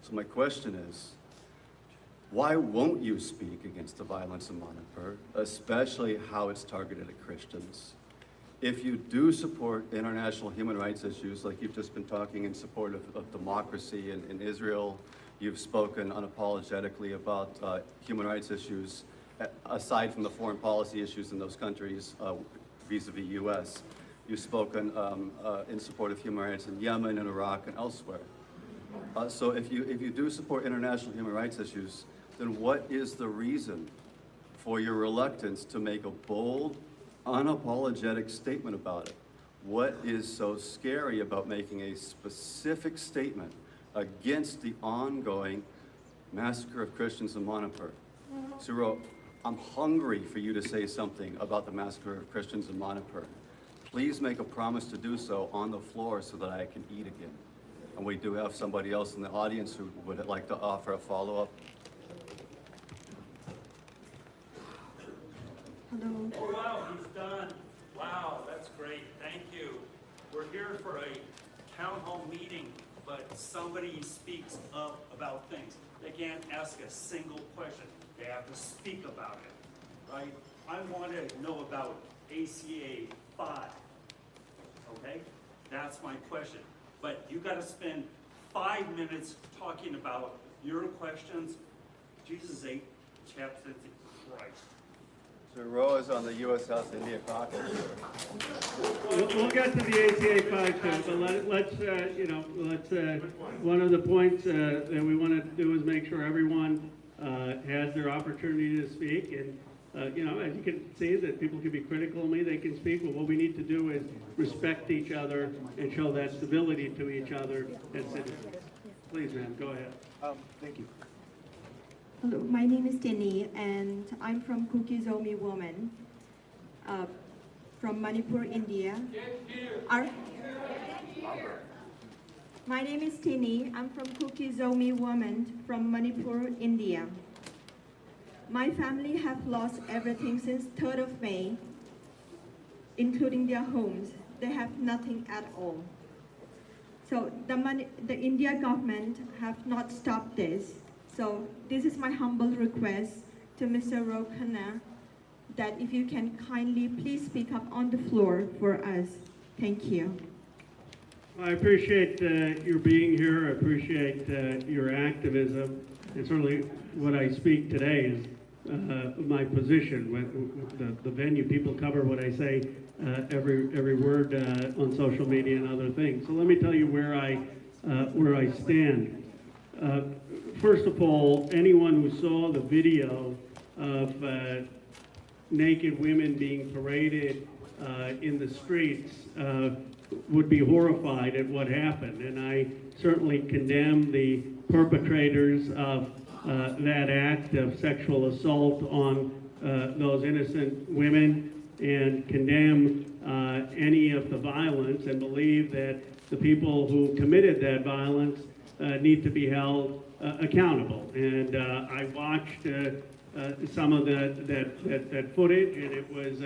So my question is, why won't you speak against the violence in Manipur, especially how it's targeted at Christians? If you do support international human rights issues, like you've just been talking in support of democracy in Israel, you've spoken unapologetically about human rights issues, aside from the foreign policy issues in those countries vis-a-vis US. You've spoken in support of human rights in Yemen and Iraq and elsewhere. So if you do support international human rights issues, then what is the reason for your reluctance to make a bold, unapologetic statement about it? What is so scary about making a specific statement against the ongoing massacre of Christians in Manipur? Cyril, I'm hungry for you to say something about the massacre of Christians in Manipur. Please make a promise to do so on the floor so that I can eat again. And we do have somebody else in the audience who would like to offer a follow-up. Hello. Oh, wow, he's done. Wow, that's great. Thank you. We're here for a town hall meeting, but somebody speaks up about things. They can't ask a single question. They have to speak about it, right? I want to know about ACA 5, okay? That's my question. But you got to spend 5 minutes talking about your questions. Jesus 8, chapter Christ. So Ro is on the U.S. House India Caucus. We'll get to the ACA 5 too, but let's one of the points that we want to do is make sure everyone has their opportunity to speak. And, as you can see that people can be critical of me, they can speak, but what we need to do is respect each other and show that civility to each other as citizens. Please, ma'am, go ahead. Thank you. Hello, my name is Tini, and I'm from Kuki-Zomi Woman, from Manipur, India. My name is Tini. I'm from Kuki-Zomi Woman from Manipur, India. My family have lost everything since 3rd of May, including their homes. They have nothing at all. So the India government have not stopped this. So this is my humble request to Mr. Khanna that if you can kindly please speak up on the floor for us. Thank you. I appreciate your being here. I appreciate your activism. And certainly what I speak today is my position. The venue, people cover what I say, every word on social media and other things. So let me tell you where I stand. First of all, anyone who saw the video of naked women being paraded in the streets would be horrified at what happened. And I certainly condemn the perpetrators of that act of sexual assault on those innocent women, and condemn any of the violence, and believe that the people who committed that violence need to be held accountable. And I watched some of that footage, and it was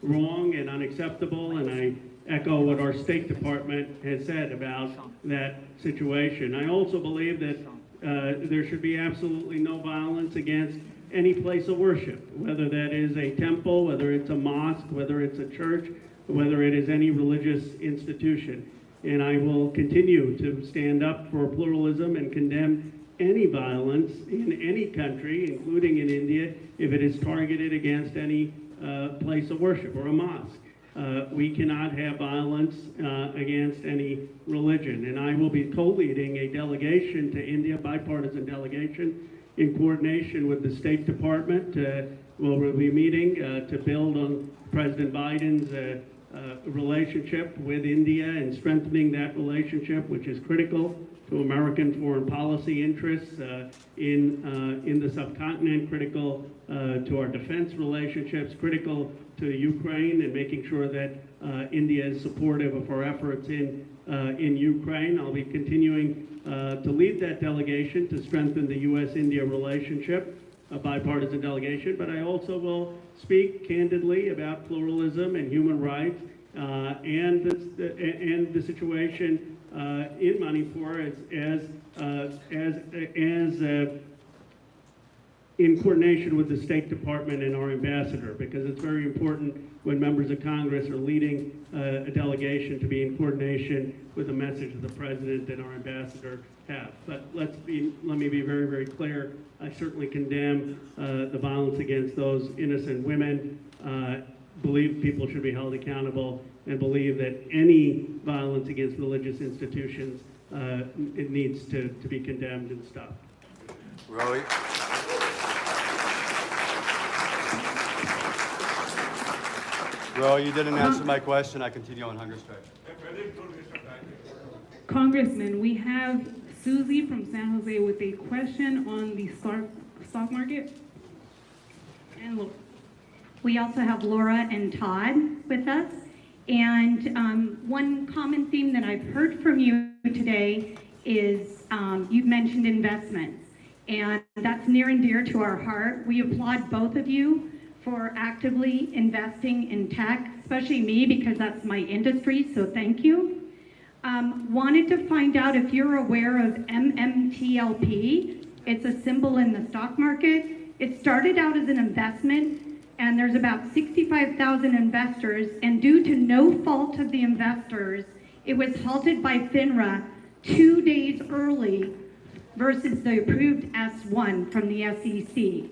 wrong and unacceptable, and I echo what our State Department has said about that situation. I also believe that there should be absolutely no violence against any place of worship, whether that is a temple, whether it's a mosque, whether it's a church, whether it is any religious institution. And I will continue to stand up for pluralism and condemn any violence in any country, including in India, if it is targeted against any place of worship or a mosque. We cannot have violence against any religion. And I will be co-leading a delegation to India, bipartisan delegation, in coordination with the State Department. We'll be meeting to build on President Biden's relationship with India and strengthening that relationship, which is critical to American foreign policy interests in the subcontinent, critical to our defense relationships, critical to Ukraine, and making sure that India is supportive of our efforts in Ukraine. I'll be continuing to lead that delegation to strengthen the U.S.-India relationship, a bipartisan delegation, but I also will speak candidly about pluralism and human rights and the situation in Manipur as in coordination with the State Department and our ambassador, because it's very important when members of Congress are leading a delegation to be in coordination with the message that the President and our ambassador have. But let me be very, very clear. I certainly condemn the violence against those innocent women, believe people should be held accountable, and believe that any violence against religious institutions, it needs to be condemned and stopped. Roy. Ro, you didn't answer my question. I continue on hunger strike. Congressman, we have Susie from San Jose with a question on the stock market. And look, we also have Laura and Todd with us. And one common theme that I've heard from you today is you've mentioned investments, and that's near and dear to our heart. We applaud both of you for actively investing in tech, especially me because that's my industry, so thank you. Wanted to find out if you're aware of MMTLP. It's a symbol in the stock market. It started out as an investment, and there's about 65,000 investors, and due to no fault of the investors, it was halted by FINRA 2 days early versus the approved S1 from the SEC.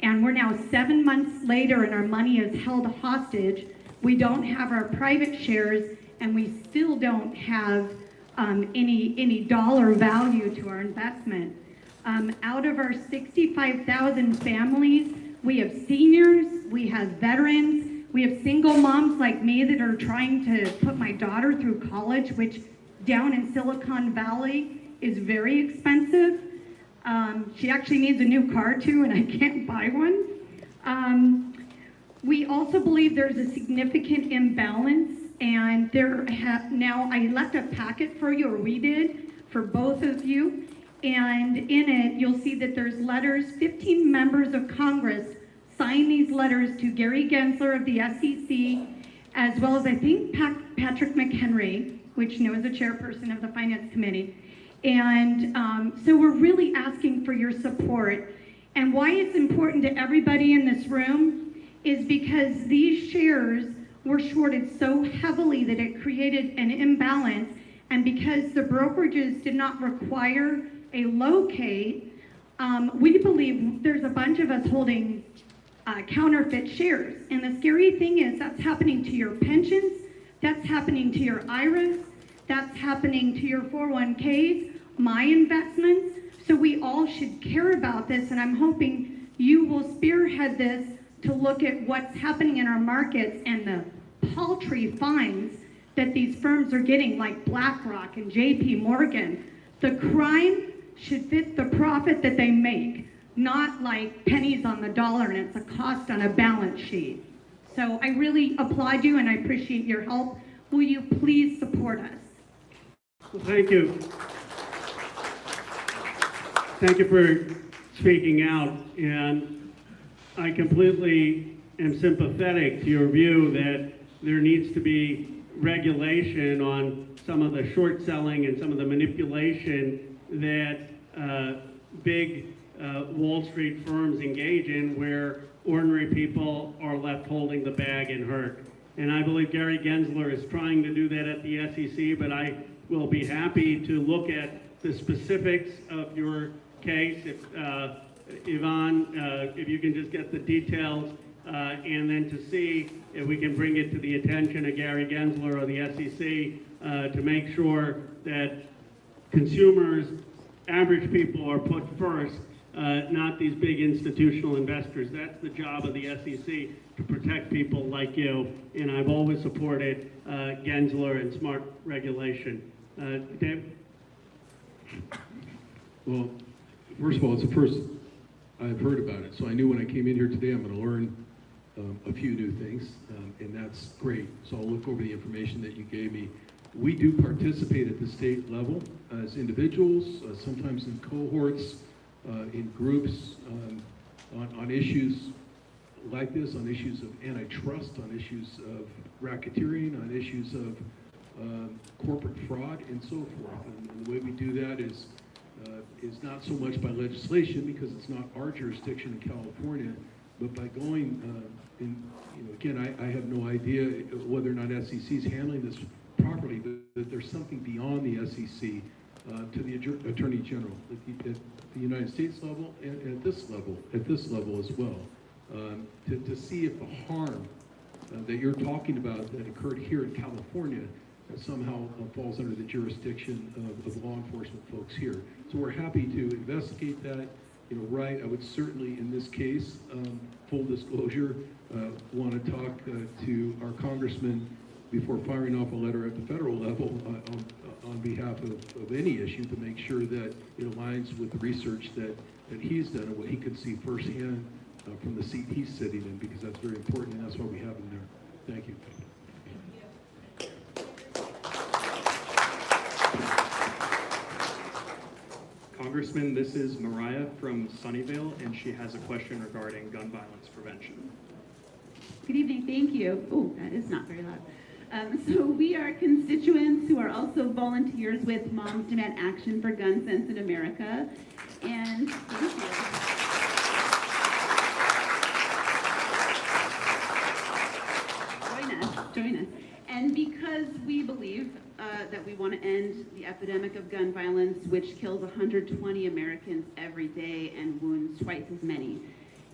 And we're now 7 months later and our money is held hostage. We don't have our private shares and we still don't have any dollar value to our investment. Out of our 65,000 families, we have seniors, we have veterans, we have single moms like me that are trying to put my daughter through college, which down in Silicon Valley is very expensive. She actually needs a new car too, and I can't buy one. We also believe there's a significant imbalance, and now I left a packet for you, or we did, for both of you, and in it you'll see that there's letters. 15 members of Congress signed these letters to Gary Gensler of the SEC, as well as I think Patrick McHenry, which is the chairperson of the Finance Committee. And so we're really asking for your support. And why it's important to everybody in this room is because these shares were shorted so heavily that it created an imbalance, and because the brokerages did not require a locate, we believe there's a bunch of us holding counterfeit shares. And the scary thing is that's happening to your pensions, that's happening to your IRAs, that's happening to your 401ks, my investments. So we all should care about this, and I'm hoping you will spearhead this to look at what's happening in our markets and the paltry fines that these firms are getting, like BlackRock and JP Morgan. The crime should fit the profit that they make, not like pennies on the dollar and it's a cost on a balance sheet. So I really applaud you and I appreciate your help. Will you please support us? Well, thank you. Thank you for speaking out, and I completely am sympathetic to your view that there needs to be regulation on some of the short selling and some of the manipulation that big Wall Street firms engage in, where ordinary people are left holding the bag and hurt. And I believe Gary Gensler is trying to do that at the SEC, but I will be happy to look at the specifics of your case. If Yvonne, if you can just get the details, and then to see if we can bring it to the attention of Gary Gensler or the SEC to make sure that consumers, average people, are put first, not these big institutional investors. That's the job of the SEC, to protect people like you, and I've always supported Gensler and smart regulation. Dave? Well, first of all, it's the first I've heard about it, so I knew when I came in here today I'm going to learn a few new things, and that's great. So I'll look over the information that you gave me. We do participate at the state level as individuals, sometimes in cohorts, in groups, on issues like this, on issues of antitrust, on issues of racketeering, on issues of corporate fraud, and so forth. And the way we do that is not so much by legislation, because it's not our jurisdiction in California, but by going again, I have no idea whether or not SEC is handling this properly, but that there's something beyond the SEC to the Attorney General at the United States level and at this level as well, to see if the harm that you're talking about that occurred here in California somehow falls under the jurisdiction of law enforcement folks here. So we're happy to investigate that. Right, I would certainly, in this case, full disclosure, want to talk to our congressman before firing off a letter at the federal level on behalf of any issue, to make sure that it aligns with the research that he's done and what he could see firsthand from the seat he's sitting in, because that's very important, and that's why we have him there. Thank you. Congressman. This is Mariah from Sunnyvale, and she has a question regarding gun violence prevention. Good evening, thank you. Oh, that is not very loud. So we are constituents who are also volunteers with Moms Demand Action for Gun Sense in America. And thank you. Join us. And because we believe that we want to end the epidemic of gun violence, which kills 120 Americans every day and wounds twice as many.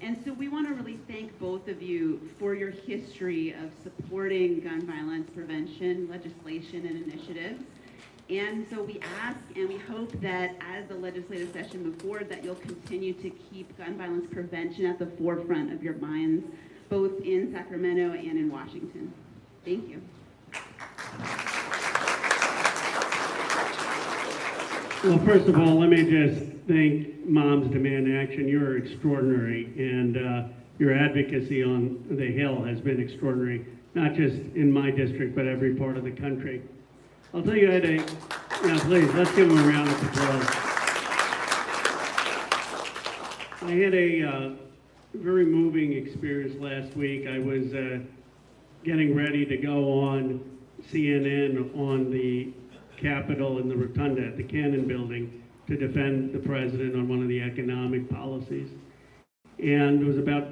And so we want to really thank both of you for your history of supporting gun violence prevention legislation and initiatives. And so we ask and we hope that as the legislative session moves forward, that you'll continue to keep gun violence prevention at the forefront of your minds, both in Sacramento and in Washington. Thank you. Well, first of all, let me just thank Moms Demand Action. You're extraordinary, and your advocacy on the Hill has been extraordinary, not just in my district, but every part of the country. I'll tell you, please, let's give them a round of applause. I had a very moving experience last week. I was getting ready to go on CNN on the Capitol in the Rotunda at the Cannon Building to defend the president on one of the economic policies. And it was about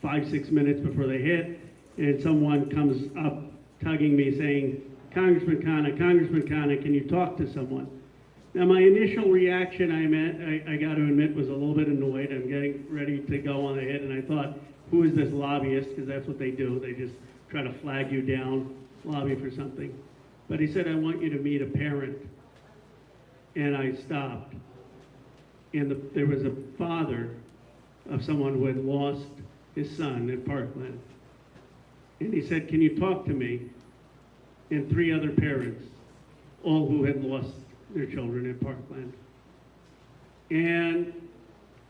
5-6 minutes before they hit, and someone comes up tugging me saying, Congressman Khanna, can you talk to someone? Now my initial reaction, I got to admit, was a little bit annoyed. I'm getting ready to go on ahead, and I thought, who is this lobbyist? Because that's what they do. They just try to flag you down, lobby for something. But he said, I want you to meet a parent. And I stopped. And there was a father of someone who had lost his son in Parkland. And he said, can you talk to me? And 3 other parents, all who had lost their children in Parkland. And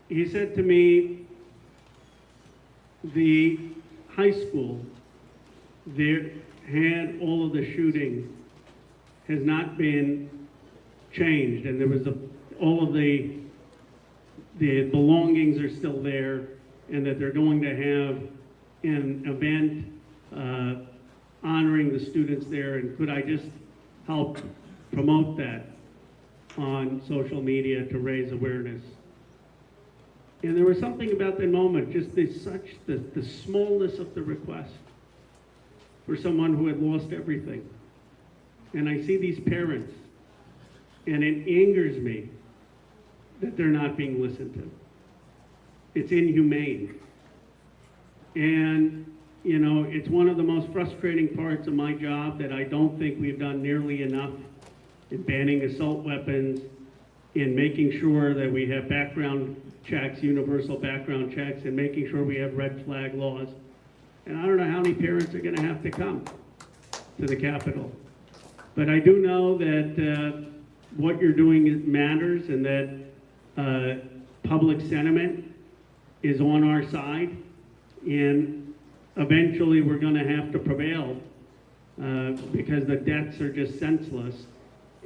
he said to me, the high school there had all of the shooting has not been changed, and there was all of the belongings are still there, and that they're going to have an event honoring the students there, and could I just help promote that on social media to raise awareness? And there was something about that moment, just the smallness of the request for someone who had lost everything. And I see these parents, and it angers me that they're not being listened to. It's inhumane. And, you know, it's one of the most frustrating parts of my job that I don't think we've done nearly enough in banning assault weapons, in making sure that we have background checks, universal background checks, and making sure we have red flag laws. And I don't know how many parents are going to have to come to the Capitol. But I do know that what you're doing matters, and that public sentiment is on our side, and eventually we're going to have to prevail because the deaths are just senseless,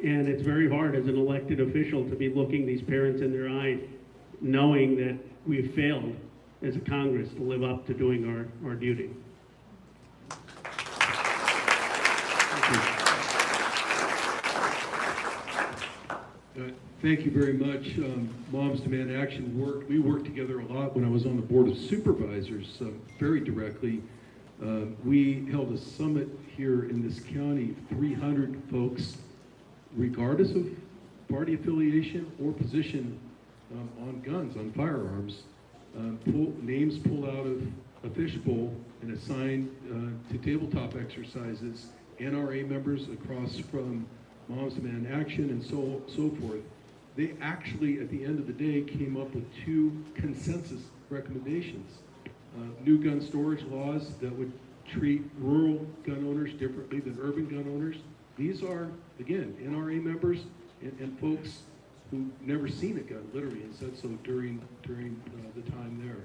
and it's very hard as an elected official to be looking these parents in their eyes, knowing that we've failed as a Congress to live up to doing our duty. Thank you very much. Moms Demand Action we worked together a lot when I was on the Board of Supervisors, very directly. We held a summit here in this county, 300 folks, regardless of party affiliation or position on guns, on firearms, names pulled out of a fishbowl and assigned to tabletop exercises, NRA members across from Moms Demand Action and so forth. They actually, at the end of the day, came up with 2 consensus recommendations. New gun storage laws that would treat rural gun owners differently than urban gun owners. These are, again, NRA members and folks who've never seen a gun, literally, and said so during the time there.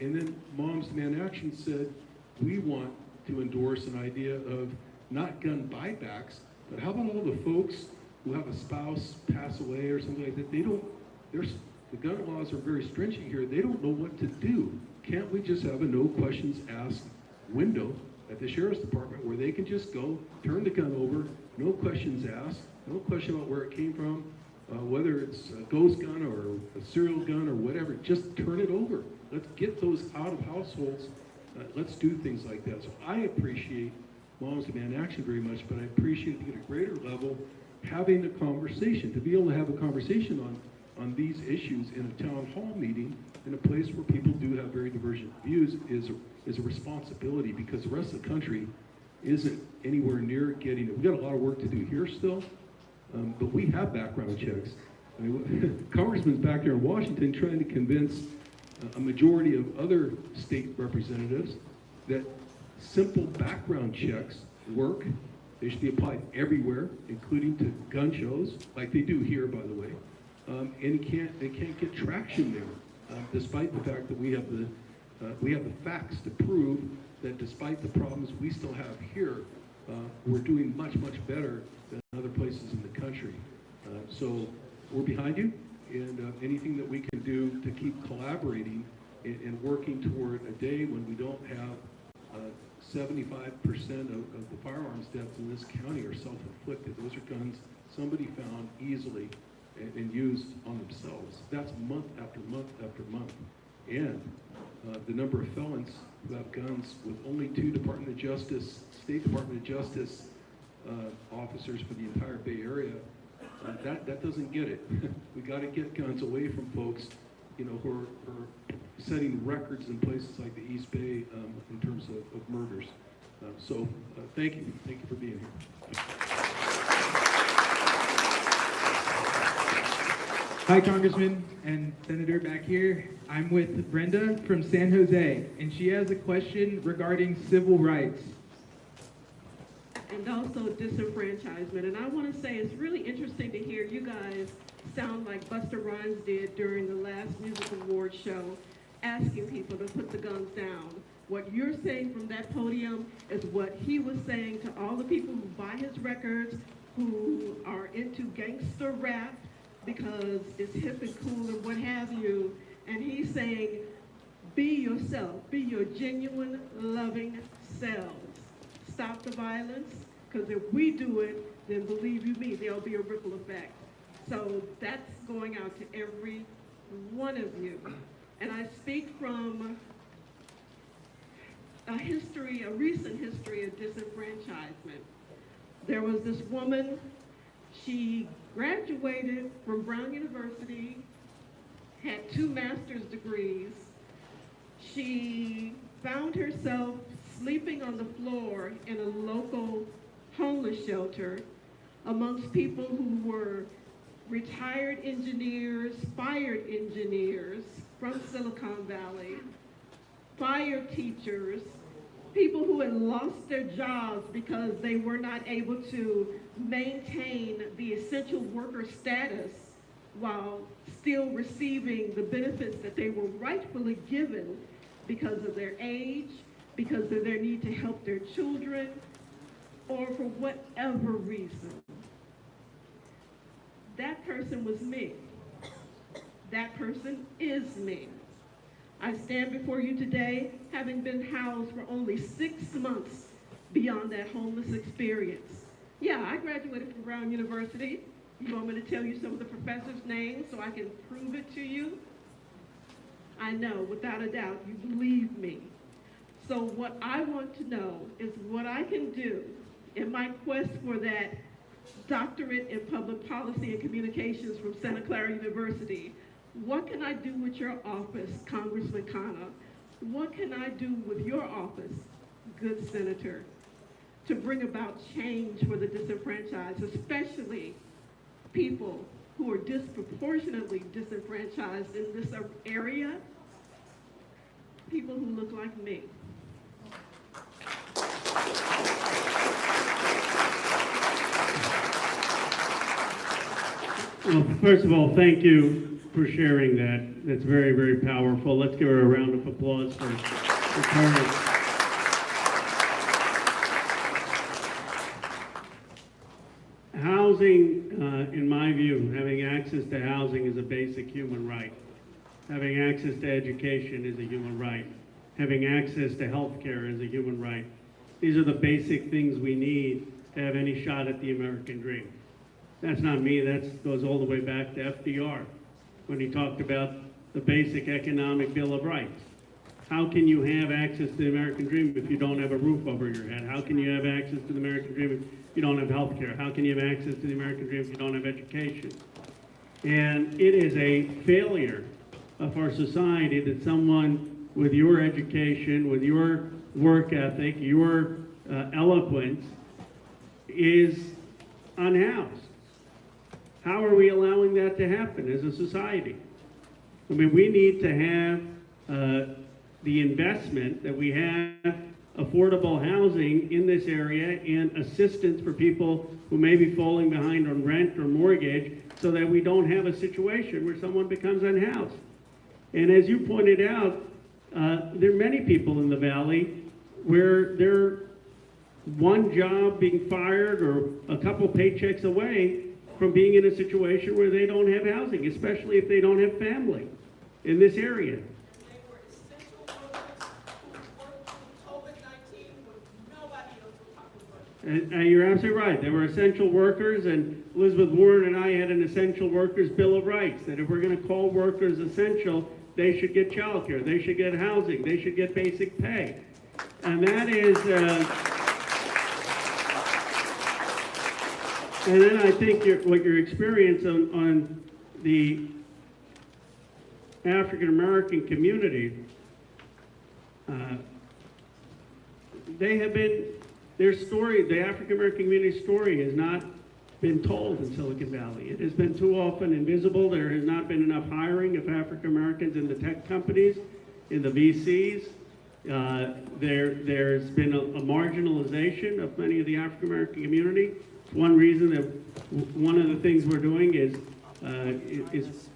And then Moms Demand Action said, we want to endorse an idea of not gun buybacks, but how about all the folks who have a spouse pass away or something like that? They don't the gun laws are very stringent here. They don't know what to do. Can't we just have a no questions asked window at the sheriff's department where they can just go, turn the gun over, no questions asked, no question about where it came from, whether it's a ghost gun or a serial gun or whatever, just turn it over. Let's get those out of households. Let's do things like that. So I appreciate Moms Demand Action very much, but I appreciate at a greater level having the conversation, to be able to have a conversation on these issues in a town hall meeting in a place where people do have very divergent views is a responsibility, because the rest of the country isn't anywhere near getting it. We've got a lot of work to do here still, but we have background checks. I mean, Congressman's back there in Washington trying to convince a majority of other state representatives that simple background checks work. They should be applied everywhere, including to gun shows, like they do here, by the way. And they can't get traction there, despite the fact that we have the facts to prove that despite the problems we still have here, we're doing much, much better than other places in the country. So we're behind you, and anything that we can do to keep collaborating and working toward a day when we don't have 75% of the firearms deaths in this county are self-inflicted. Those are guns somebody found easily and used on themselves. That's month after month after month. And the number of felons who have guns with only 2 Department of Justice, State Department of Justice officers for the entire Bay Area, that doesn't get it. We got to get guns away from folks, who are setting records in places like the East Bay in terms of murders. So thank you for being here. Hi, Congressman and Senator back here. I'm with Brenda from San Jose, and she has a question regarding civil rights. And also disenfranchisement. And I want to say it's really interesting to hear you guys sound like Busta Rhymes did during the last music award show, asking people to put the guns down. What you're saying from that podium is what he was saying to all the people who buy his records, who are into gangster rap because it's hip and cool and what have you. And he's saying, be yourself, be your genuine, loving selves. Stop the violence, because if we do it, then believe you me, there'll be a ripple effect. So that's going out to every one of you. And I speak from a recent history of disenfranchisement. There was this woman, she graduated from Brown University, had 2 master's degrees. She found herself sleeping on the floor in a local homeless shelter amongst people who were retired engineers, fired engineers from Silicon Valley, fire teachers, people who had lost their jobs because they were not able to maintain the essential worker status while still receiving the benefits that they were rightfully given because of their age, because of their need to help their children, or for whatever reason. That person was me. That person is me. I stand before you today having been housed for only 6 months beyond that homeless experience. Yeah, I graduated from Brown University. You want me to tell you some of the professors' names so I can prove it to you? I know, without a doubt, you believe me. So what I want to know is what I can do in my quest for that doctorate in public policy and communications from Santa Clara University. What can I do with your office, Congressman Khanna? What can I do with your office, good senator, to bring about change for the disenfranchised, especially people who are disproportionately disenfranchised in this area, people who look like me. Well, first of all, thank you for sharing that. That's very, very powerful. Let's give her a round of applause for courage. Housing, in my view, having access to housing is a basic human right. Having access to education is a human right. Having access to health care is a human right. These are the basic things we need to have any shot at the American dream. That's not me, that goes all the way back to FDR, when he talked about the basic economic Bill of Rights. How can you have access to the American dream if you don't have a roof over your head? How can you have access to the American dream if you don't have health care? How can you have access to the American dream if you don't have education? And it is a failure of our society that someone with your education, with your work ethic, your eloquence, is unhoused. How are we allowing that to happen as a society? I mean, we need to have the investment that we have affordable housing in this area and assistance for people who may be falling behind on rent or mortgage so that we don't have a situation where someone becomes unhoused. And as you pointed out, there are many people in the Valley where they're one job being fired or a couple paychecks away from being in a situation where they don't have housing, especially if they don't have family in this area. And you're absolutely right. They were essential workers, and Elizabeth Warren and I had an essential workers Bill of Rights, that if we're going to call workers essential, they should get child care, they should get housing, they should get basic pay. And that is, and then I think what your experience on the African-American community, they have been, their story, the African-American community story has not been told in Silicon Valley. It has been too often invisible. There has not been enough hiring of African-Americans in the tech companies, in the VCs. There's been a marginalization of many of the African-American community. One reason that one of the things we're doing is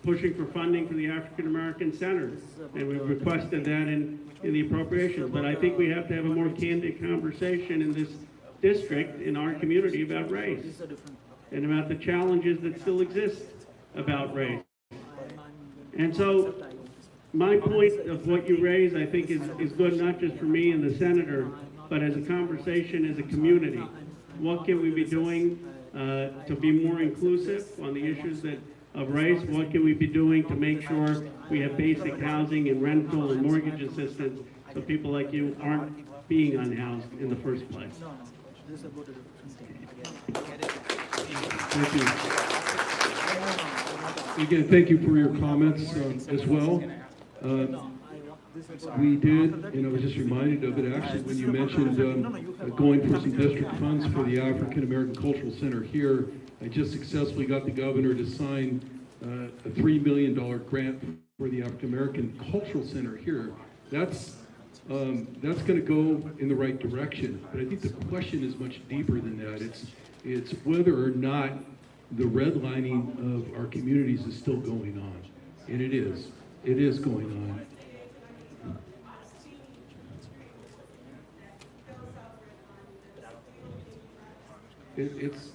pushing for funding for the African-American Center. And we've requested that in the appropriations. But I think we have to have a more candid conversation in this district, in our community, about race and about the challenges that still exist about race. And so my point of what you raise, I think, is good not just for me and the senator, but as a conversation as a community. What can we be doing to be more inclusive on the issues of race? What can we be doing to make sure we have basic housing and rental and mortgage assistance so people like you aren't being unhoused in the first place? Thank you. Again, thank you for your comments as well. We did, and I was just reminded of it actually when you mentioned going for some district funds for the African American Cultural Center here. I just successfully got the governor to sign a $3 million grant for the African American Cultural Center here. That's going to go in the right direction, but I think the question is much deeper than that. It's whether or not the redlining of our communities is still going on, and it is. It is going on. It's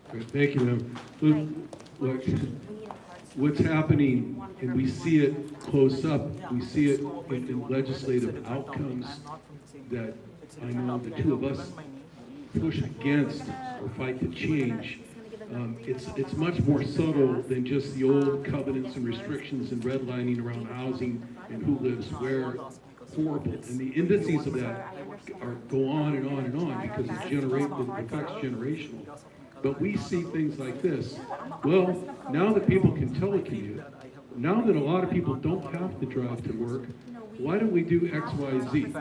Great, thank you, ma'am. Look, what's happening, and we see it close up, we see it in legislative outcomes that I know the two of us push against or fight to change. It's much more subtle than just the old covenants and restrictions and redlining around housing and who lives where. Horrible, and the indices of that go on and on and on because it affects generational. But we see things like this. Well, now that people can telecommute, now that a lot of people don't have to drive to work, why don't we do X, Y, Z?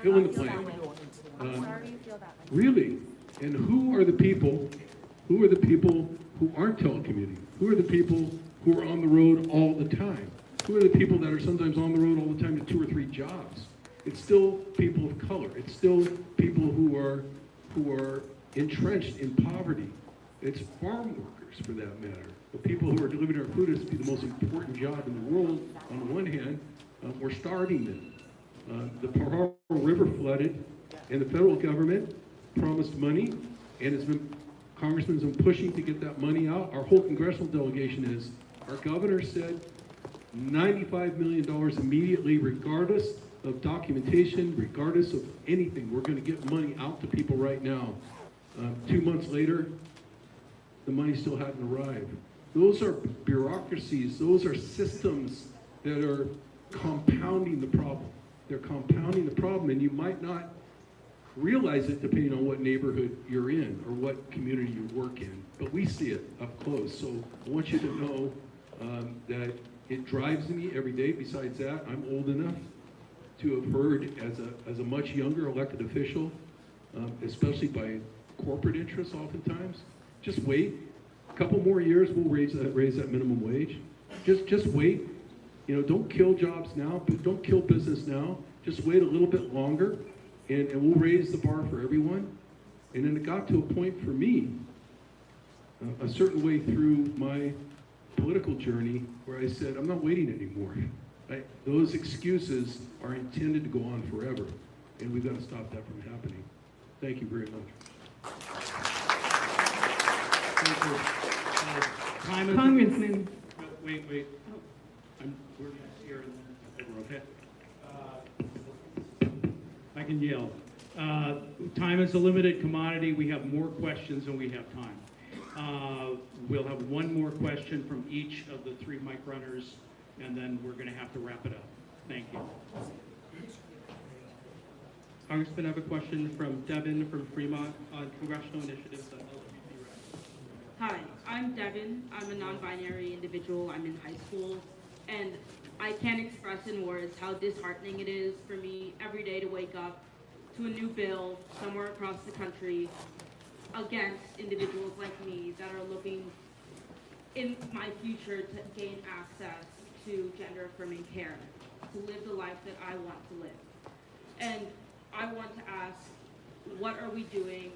Fill in the blank. Really? And who are the people who aren't telecommuting? Who are the people who are on the road all the time? Who are the people that are sometimes on the road all the time to 2 or 3 jobs? It's still people of color. It's still people who are entrenched in poverty. It's farm workers, for that matter. The people who are delivering our food is the most important job in the world. On the one hand, we're starving them. The Pajaro River flooded, and the federal government promised money, and Congressman's been pushing to get that money out. Our whole congressional delegation is. Our governor said $95 million immediately, regardless of documentation, regardless of anything. We're going to get money out to people right now. 2 months later, the money still hadn't arrived. Those are bureaucracies, those are systems that are compounding the problem. They're compounding the problem, and you might not realize it depending on what neighborhood you're in or what community you work in, but we see it up close. So I want you to know that it drives me every day. Besides that, I'm old enough to have heard as a much younger elected official, especially by corporate interests oftentimes, just wait. A couple more years, we'll raise that minimum wage. Just wait. You know, don't kill jobs now, but don't kill business now. Just wait a little bit longer, and we'll raise the bar for everyone. And then it got to a point for me, a certain way through my political journey, where I said, I'm not waiting anymore. Those excuses are intended to go on forever, and we've got to stop that from happening. Thank you very much. Congressman. No, wait. We're here. We're okay. I can yell. Time is a limited commodity. We have more questions than we have time. We'll have one more question from each of the three mic runners, and then we're going to have to wrap it up. Thank you. Congressman, I have a question from Devin from Fremont on congressional initiatives on LGBT rights. Hi, I'm Devin. I'm a non-binary individual. I'm in high school, and I can't express in words how disheartening it is for me every day to wake up to a new bill somewhere across the country against individuals like me that are looking in my future to gain access to gender-affirming care, to live the life that I want to live. And I want to ask, what are we doing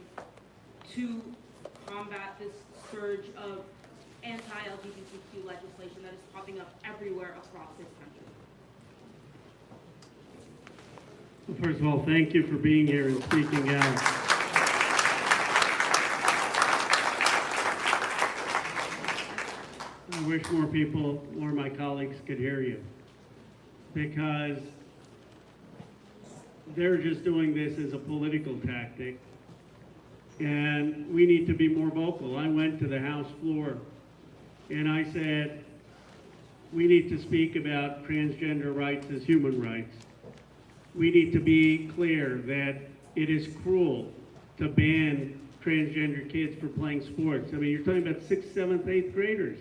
to combat this surge of anti-LGBTQ legislation that is popping up everywhere across this country? Well, first of all, thank you for being here and speaking out. I wish more people, more of my colleagues could hear you, because they're just doing this as a political tactic, and we need to be more vocal. I went to the House floor and I said, we need to speak about transgender rights as human rights. We need to be clear that it is cruel to ban transgender kids from playing sports. I mean, you're talking about 6th, 7th, 8th graders,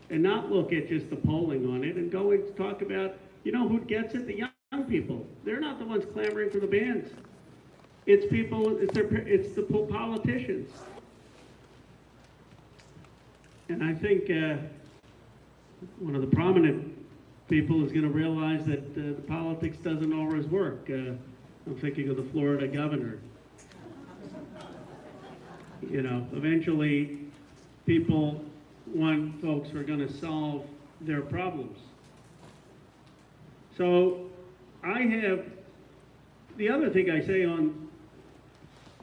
and not look at just the polling on it and go and talk about, you know who gets it? The young people. They're not the ones clamoring for the bans. It's people, it's the politicians. And I think one of the prominent people is going to realize that the politics doesn't always work. I'm thinking of the Florida governor. You know, eventually people want folks who are going to solve their problems. So I have, the other thing I say on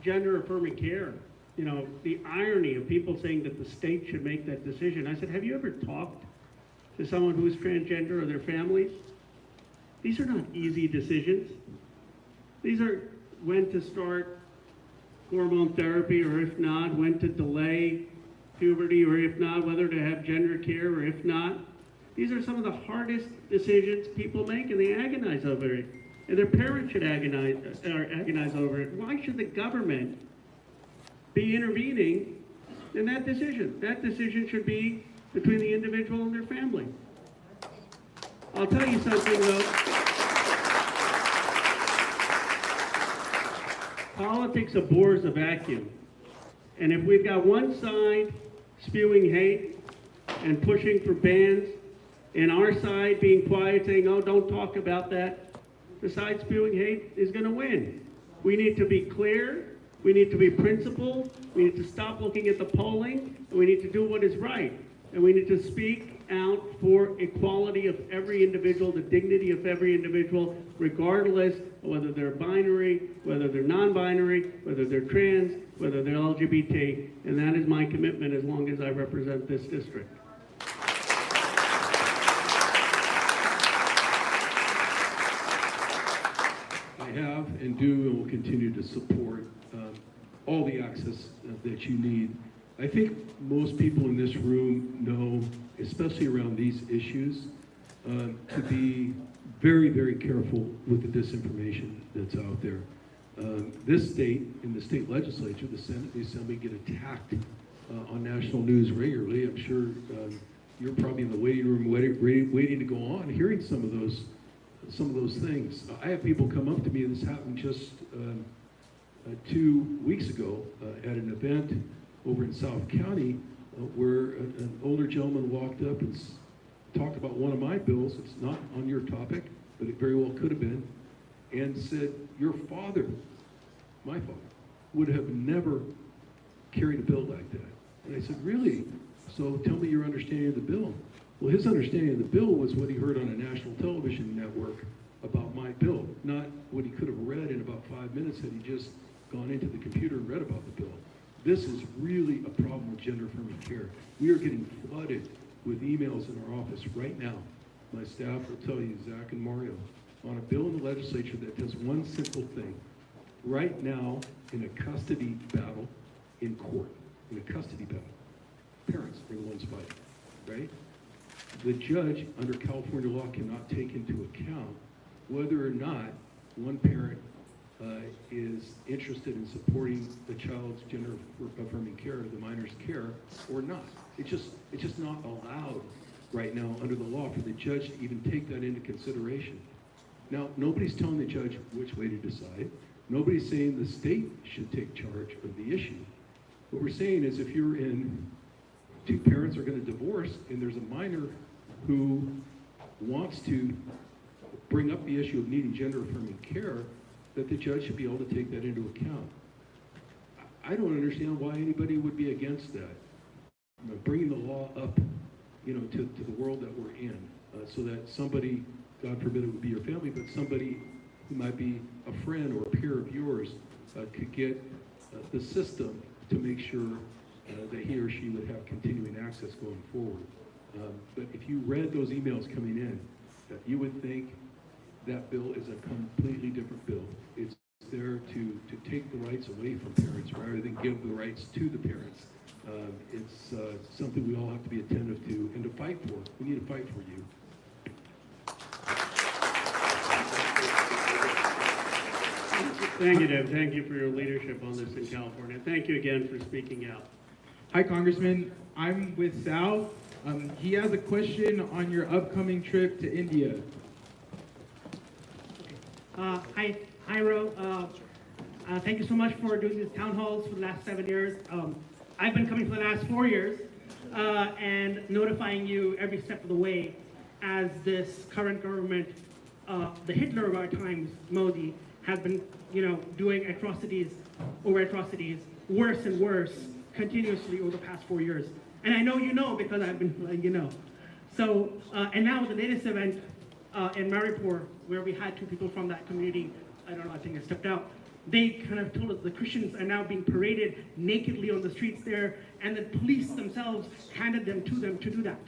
gender affirming care, you know, the irony of people saying that the state should make that decision. I said, have you ever talked to someone who's transgender or their families? These are not easy decisions. These are when to start hormone therapy, or if not, when to delay puberty, or if not, whether to have gender care, or if not. These are some of the hardest decisions people make, and they agonize over it. And their parents should agonize over it. Why should the government be intervening in that decision? That decision should be between the individual and their family. I'll tell you something though. Politics abhors a vacuum. And if we've got one side spewing hate and pushing for bans, and our side being quiet, saying, oh, don't talk about that, decides spewing hate is going to win. We need to be clear. We need to be principled. We need to stop looking at the polling. And we need to do what is right. And we need to speak out for equality of every individual, the dignity of every individual, regardless of whether they're binary, whether they're non-binary, whether they're trans, whether they're LGBT. And that is my commitment as long as I represent this district. I have and do and will continue to support all the access that you need. I think most people in this room know, especially around these issues, to be very, very careful with the disinformation that's out there. This state, in the state legislature, the Senate, the Assembly get attacked on national news regularly. I'm sure you're probably in the waiting room waiting to go on, hearing some of those things. I have people come up to me, this happened just 2 weeks ago at an event over in South County where an older gentleman walked up and talked about one of my bills. It's not on your topic, but it very well could have been, and said, your father, my father, would have never carried a bill like that. And I said, really? So tell me your understanding of the bill. Well, his understanding of the bill was what he heard on a national television network about my bill, not what he could have read in about 5 minutes had he just gone into the computer and read about the bill. This is really a problem with gender-affirming care. We are getting flooded with emails in our office right now. My staff will tell you, Zach and Mario, on a bill in the legislature that does one simple thing. Right now, in a custody battle in court, in a custody battle, parents are the ones fighting, right? The judge, under California law, cannot take into account whether or not one parent is interested in supporting the child's gender-affirming care, the minor's care, or not. It's just not allowed right now under the law for the judge to even take that into consideration. Now, nobody's telling the judge which way to decide. Nobody's saying the state should take charge of the issue. What we're saying is if you're in, two parents are going to divorce and there's a minor who wants to bring up the issue of needing gender-affirming care, that the judge should be able to take that into account. I don't understand why anybody would be against that. You know, bringing the law up, you know, to the world that we're in, so that somebody, God forbid it would be your family, but somebody who might be a friend or a peer of yours could get the system to make sure that he or she would have continuing access going forward. But if you read those emails coming in, you would think that bill is a completely different bill. It's there to take the rights away from parents rather than give the rights to the parents. It's something we all have to be attentive to and to fight for. We need to fight for you. Thank you, Deb. Thank you for your leadership on this in California. Thank you again for speaking out. Hi, Congressman. I'm with Sal. He has a question on your upcoming trip to India. Hi, Ro. Thank you so much for doing these town halls for the last 7 years. I've been coming for the last 4 years and notifying you every step of the way as this current government, the Hitler of our times, Modi, has been, doing atrocities over atrocities, worse and worse, continuously over the past 4 years. And I know you know because I've been letting you know. So, and now the latest event in Maripur, where we had 2 people from that community, I don't know, I think I stepped out, they kind of told us the Christians are now being paraded nakedly on the streets there, and the police themselves handed them to do that.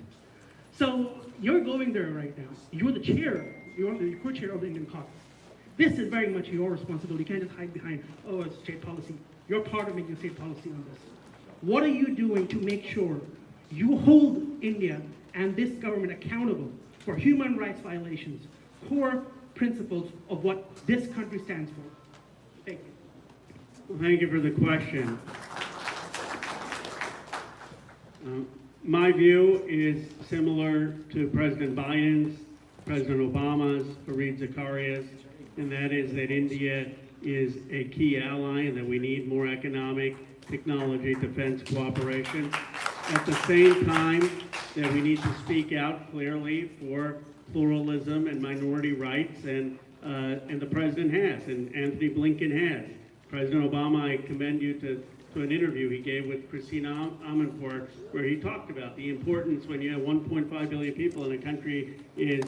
So you're going there right now. You're the chair, you're the co-chair of the Indian caucus. This is very much your responsibility. You can't just hide behind, oh, it's state policy. You're part of making state policy on this. What are you doing to make sure you hold India and this government accountable for human rights violations, core principles of what this country stands for? Thank you. Well, thank you for the question. My view is similar to President Biden's, President Obama's, Fareed Zakaria's, and that is that India is a key ally and that we need more economic, technology, defense cooperation. At the same time, that we need to speak out clearly for pluralism and minority rights and and the president has, and Anthony Blinken has. President Obama, I commend you to an interview he gave with Christina Amanpour, where he talked about the importance when you have 1.5 billion people in a country is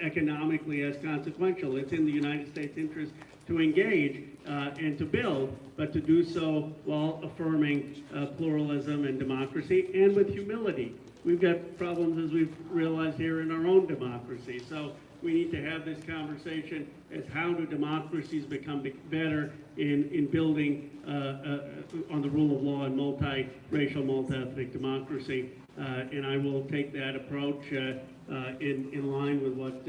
economically as consequential. It's in the United States' interest to engage and to build, but to do so while affirming pluralism and democracy, and with humility. We've got problems, as we've realized here, in our own democracy. So we need to have this conversation as how do democracies become better in building on the rule of law and multi-racial, multi-ethnic democracy. And I will take that approach in line with what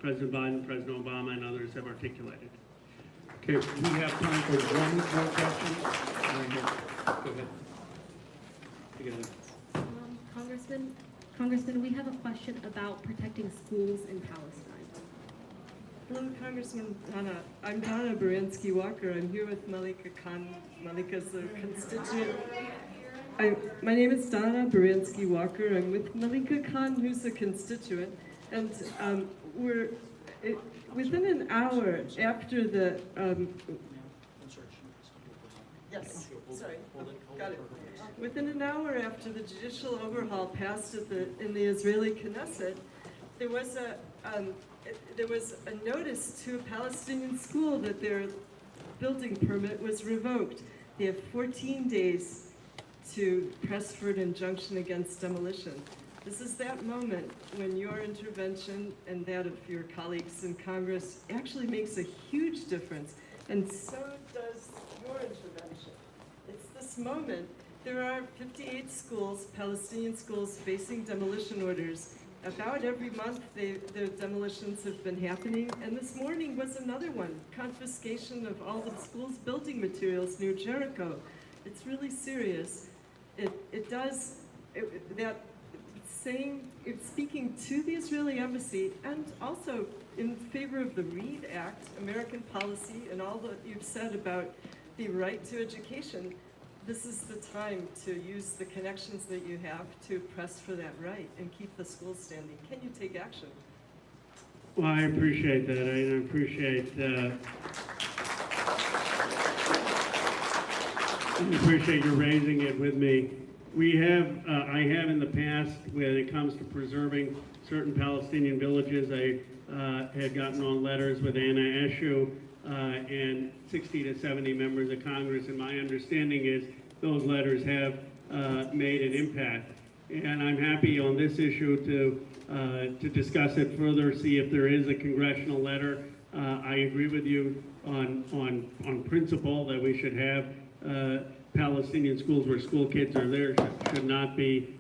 President Biden, President Obama, and others have articulated. Okay, we have time for one more question. Go ahead. Together. Congressman, we have a question about protecting schools in Palestine. Hello, Congressman Khanna. I'm Donna Baranski Walker. I'm here with Malika Khan. Malika's a constituent. My name is Donna Baranski Walker. I'm with Malika Khan, who's a constituent, and we're within an hour after the. Yes, sorry, got it. Within an hour after the judicial overhaul passed in the Israeli Knesset, there was a notice to a Palestinian school that their building permit was revoked. They have 14 days to press for an injunction against demolition. This is that moment when your intervention and that of your colleagues in Congress actually makes a huge difference, and so does your intervention. It's this moment. There are 58 schools, Palestinian schools, facing demolition orders. About every month, the demolitions have been happening, and this morning was another one, confiscation of all the school's building materials near Jericho. It's really serious. It's speaking to the Israeli embassy and also in favor of the READ Act, American policy, and all that you've said about the right to education. This is the time to use the connections that you have to press for that right and keep the schools standing. Can you take action? Well, I appreciate that. I appreciate you raising it with me. We have, I have in the past, when it comes to preserving certain Palestinian villages, I had gotten on letters with Anna Eshu and 60 to 70 members of Congress, and my understanding is those letters have made an impact. And I'm happy on this issue to discuss it further, see if there is a congressional letter. I agree with you on principle that we should have Palestinian schools where school kids are there should not be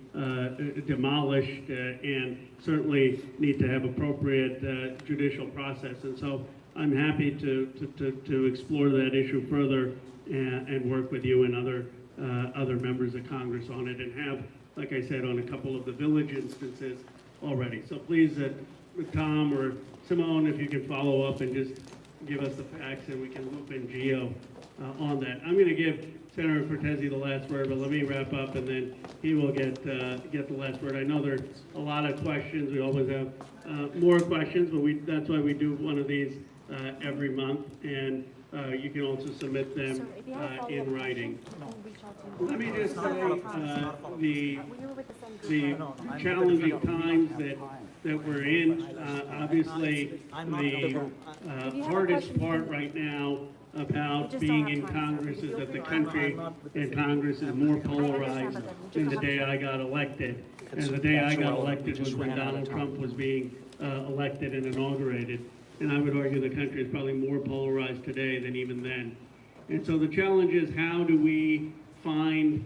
demolished, and certainly need to have appropriate judicial process. And so I'm happy to explore that issue further and work with you and other members of Congress on it, and have, like I said, on a couple of the village instances already. So please, Tom or Simone, if you can follow up and just give us the facts, and we can loop in Gio on that. I'm going to give Senator Cortese the last word, but let me wrap up, and then he will get the last word. I know there's a lot of questions. We always have more questions, but that's why we do one of these every month, and you can also submit them in writing. Let me just say the challenging times that we're in. Obviously, the hardest part right now about being in Congress is that the country and Congress is more polarized than the day I got elected. And the day I got elected was when Donald Trump was being elected and inaugurated. And I would argue the country is probably more polarized today than even then. And so the challenge is, how do we find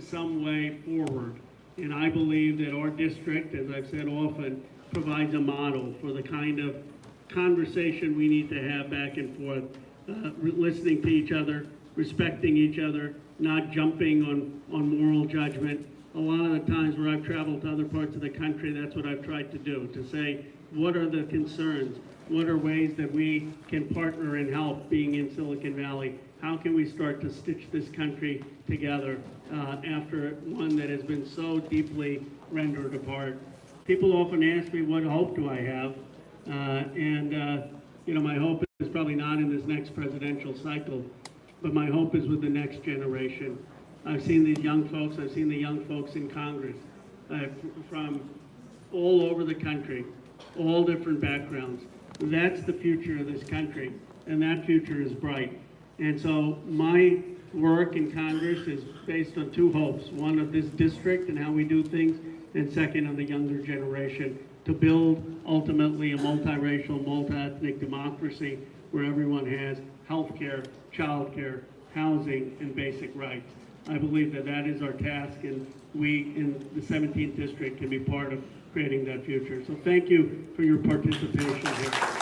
some way forward? And I believe that our district, as I've said often, provides a model for the kind of conversation we need to have back and forth, listening to each other, respecting each other, not jumping on moral judgment. A lot of the times where I've traveled to other parts of the country, that's what I've tried to do, to say, what are the concerns? What are ways that we can partner and help being in Silicon Valley? How can we start to stitch this country together after one that has been so deeply rendered apart? People often ask me, what hope do I have? you know, my hope is probably not in this next presidential cycle, but my hope is with the next generation. I've seen these young folks, I've seen the young folks in Congress from all over the country, all different backgrounds. That's the future of this country, and that future is bright. And so my work in Congress is based on two hopes. One, of this district and how we do things, and second, on the younger generation, to build ultimately a multiracial, multi-ethnic democracy where everyone has health care, child care, housing, and basic rights. I believe that that is our task, and we in the 17th district can be part of creating that future. So thank you for your participation here.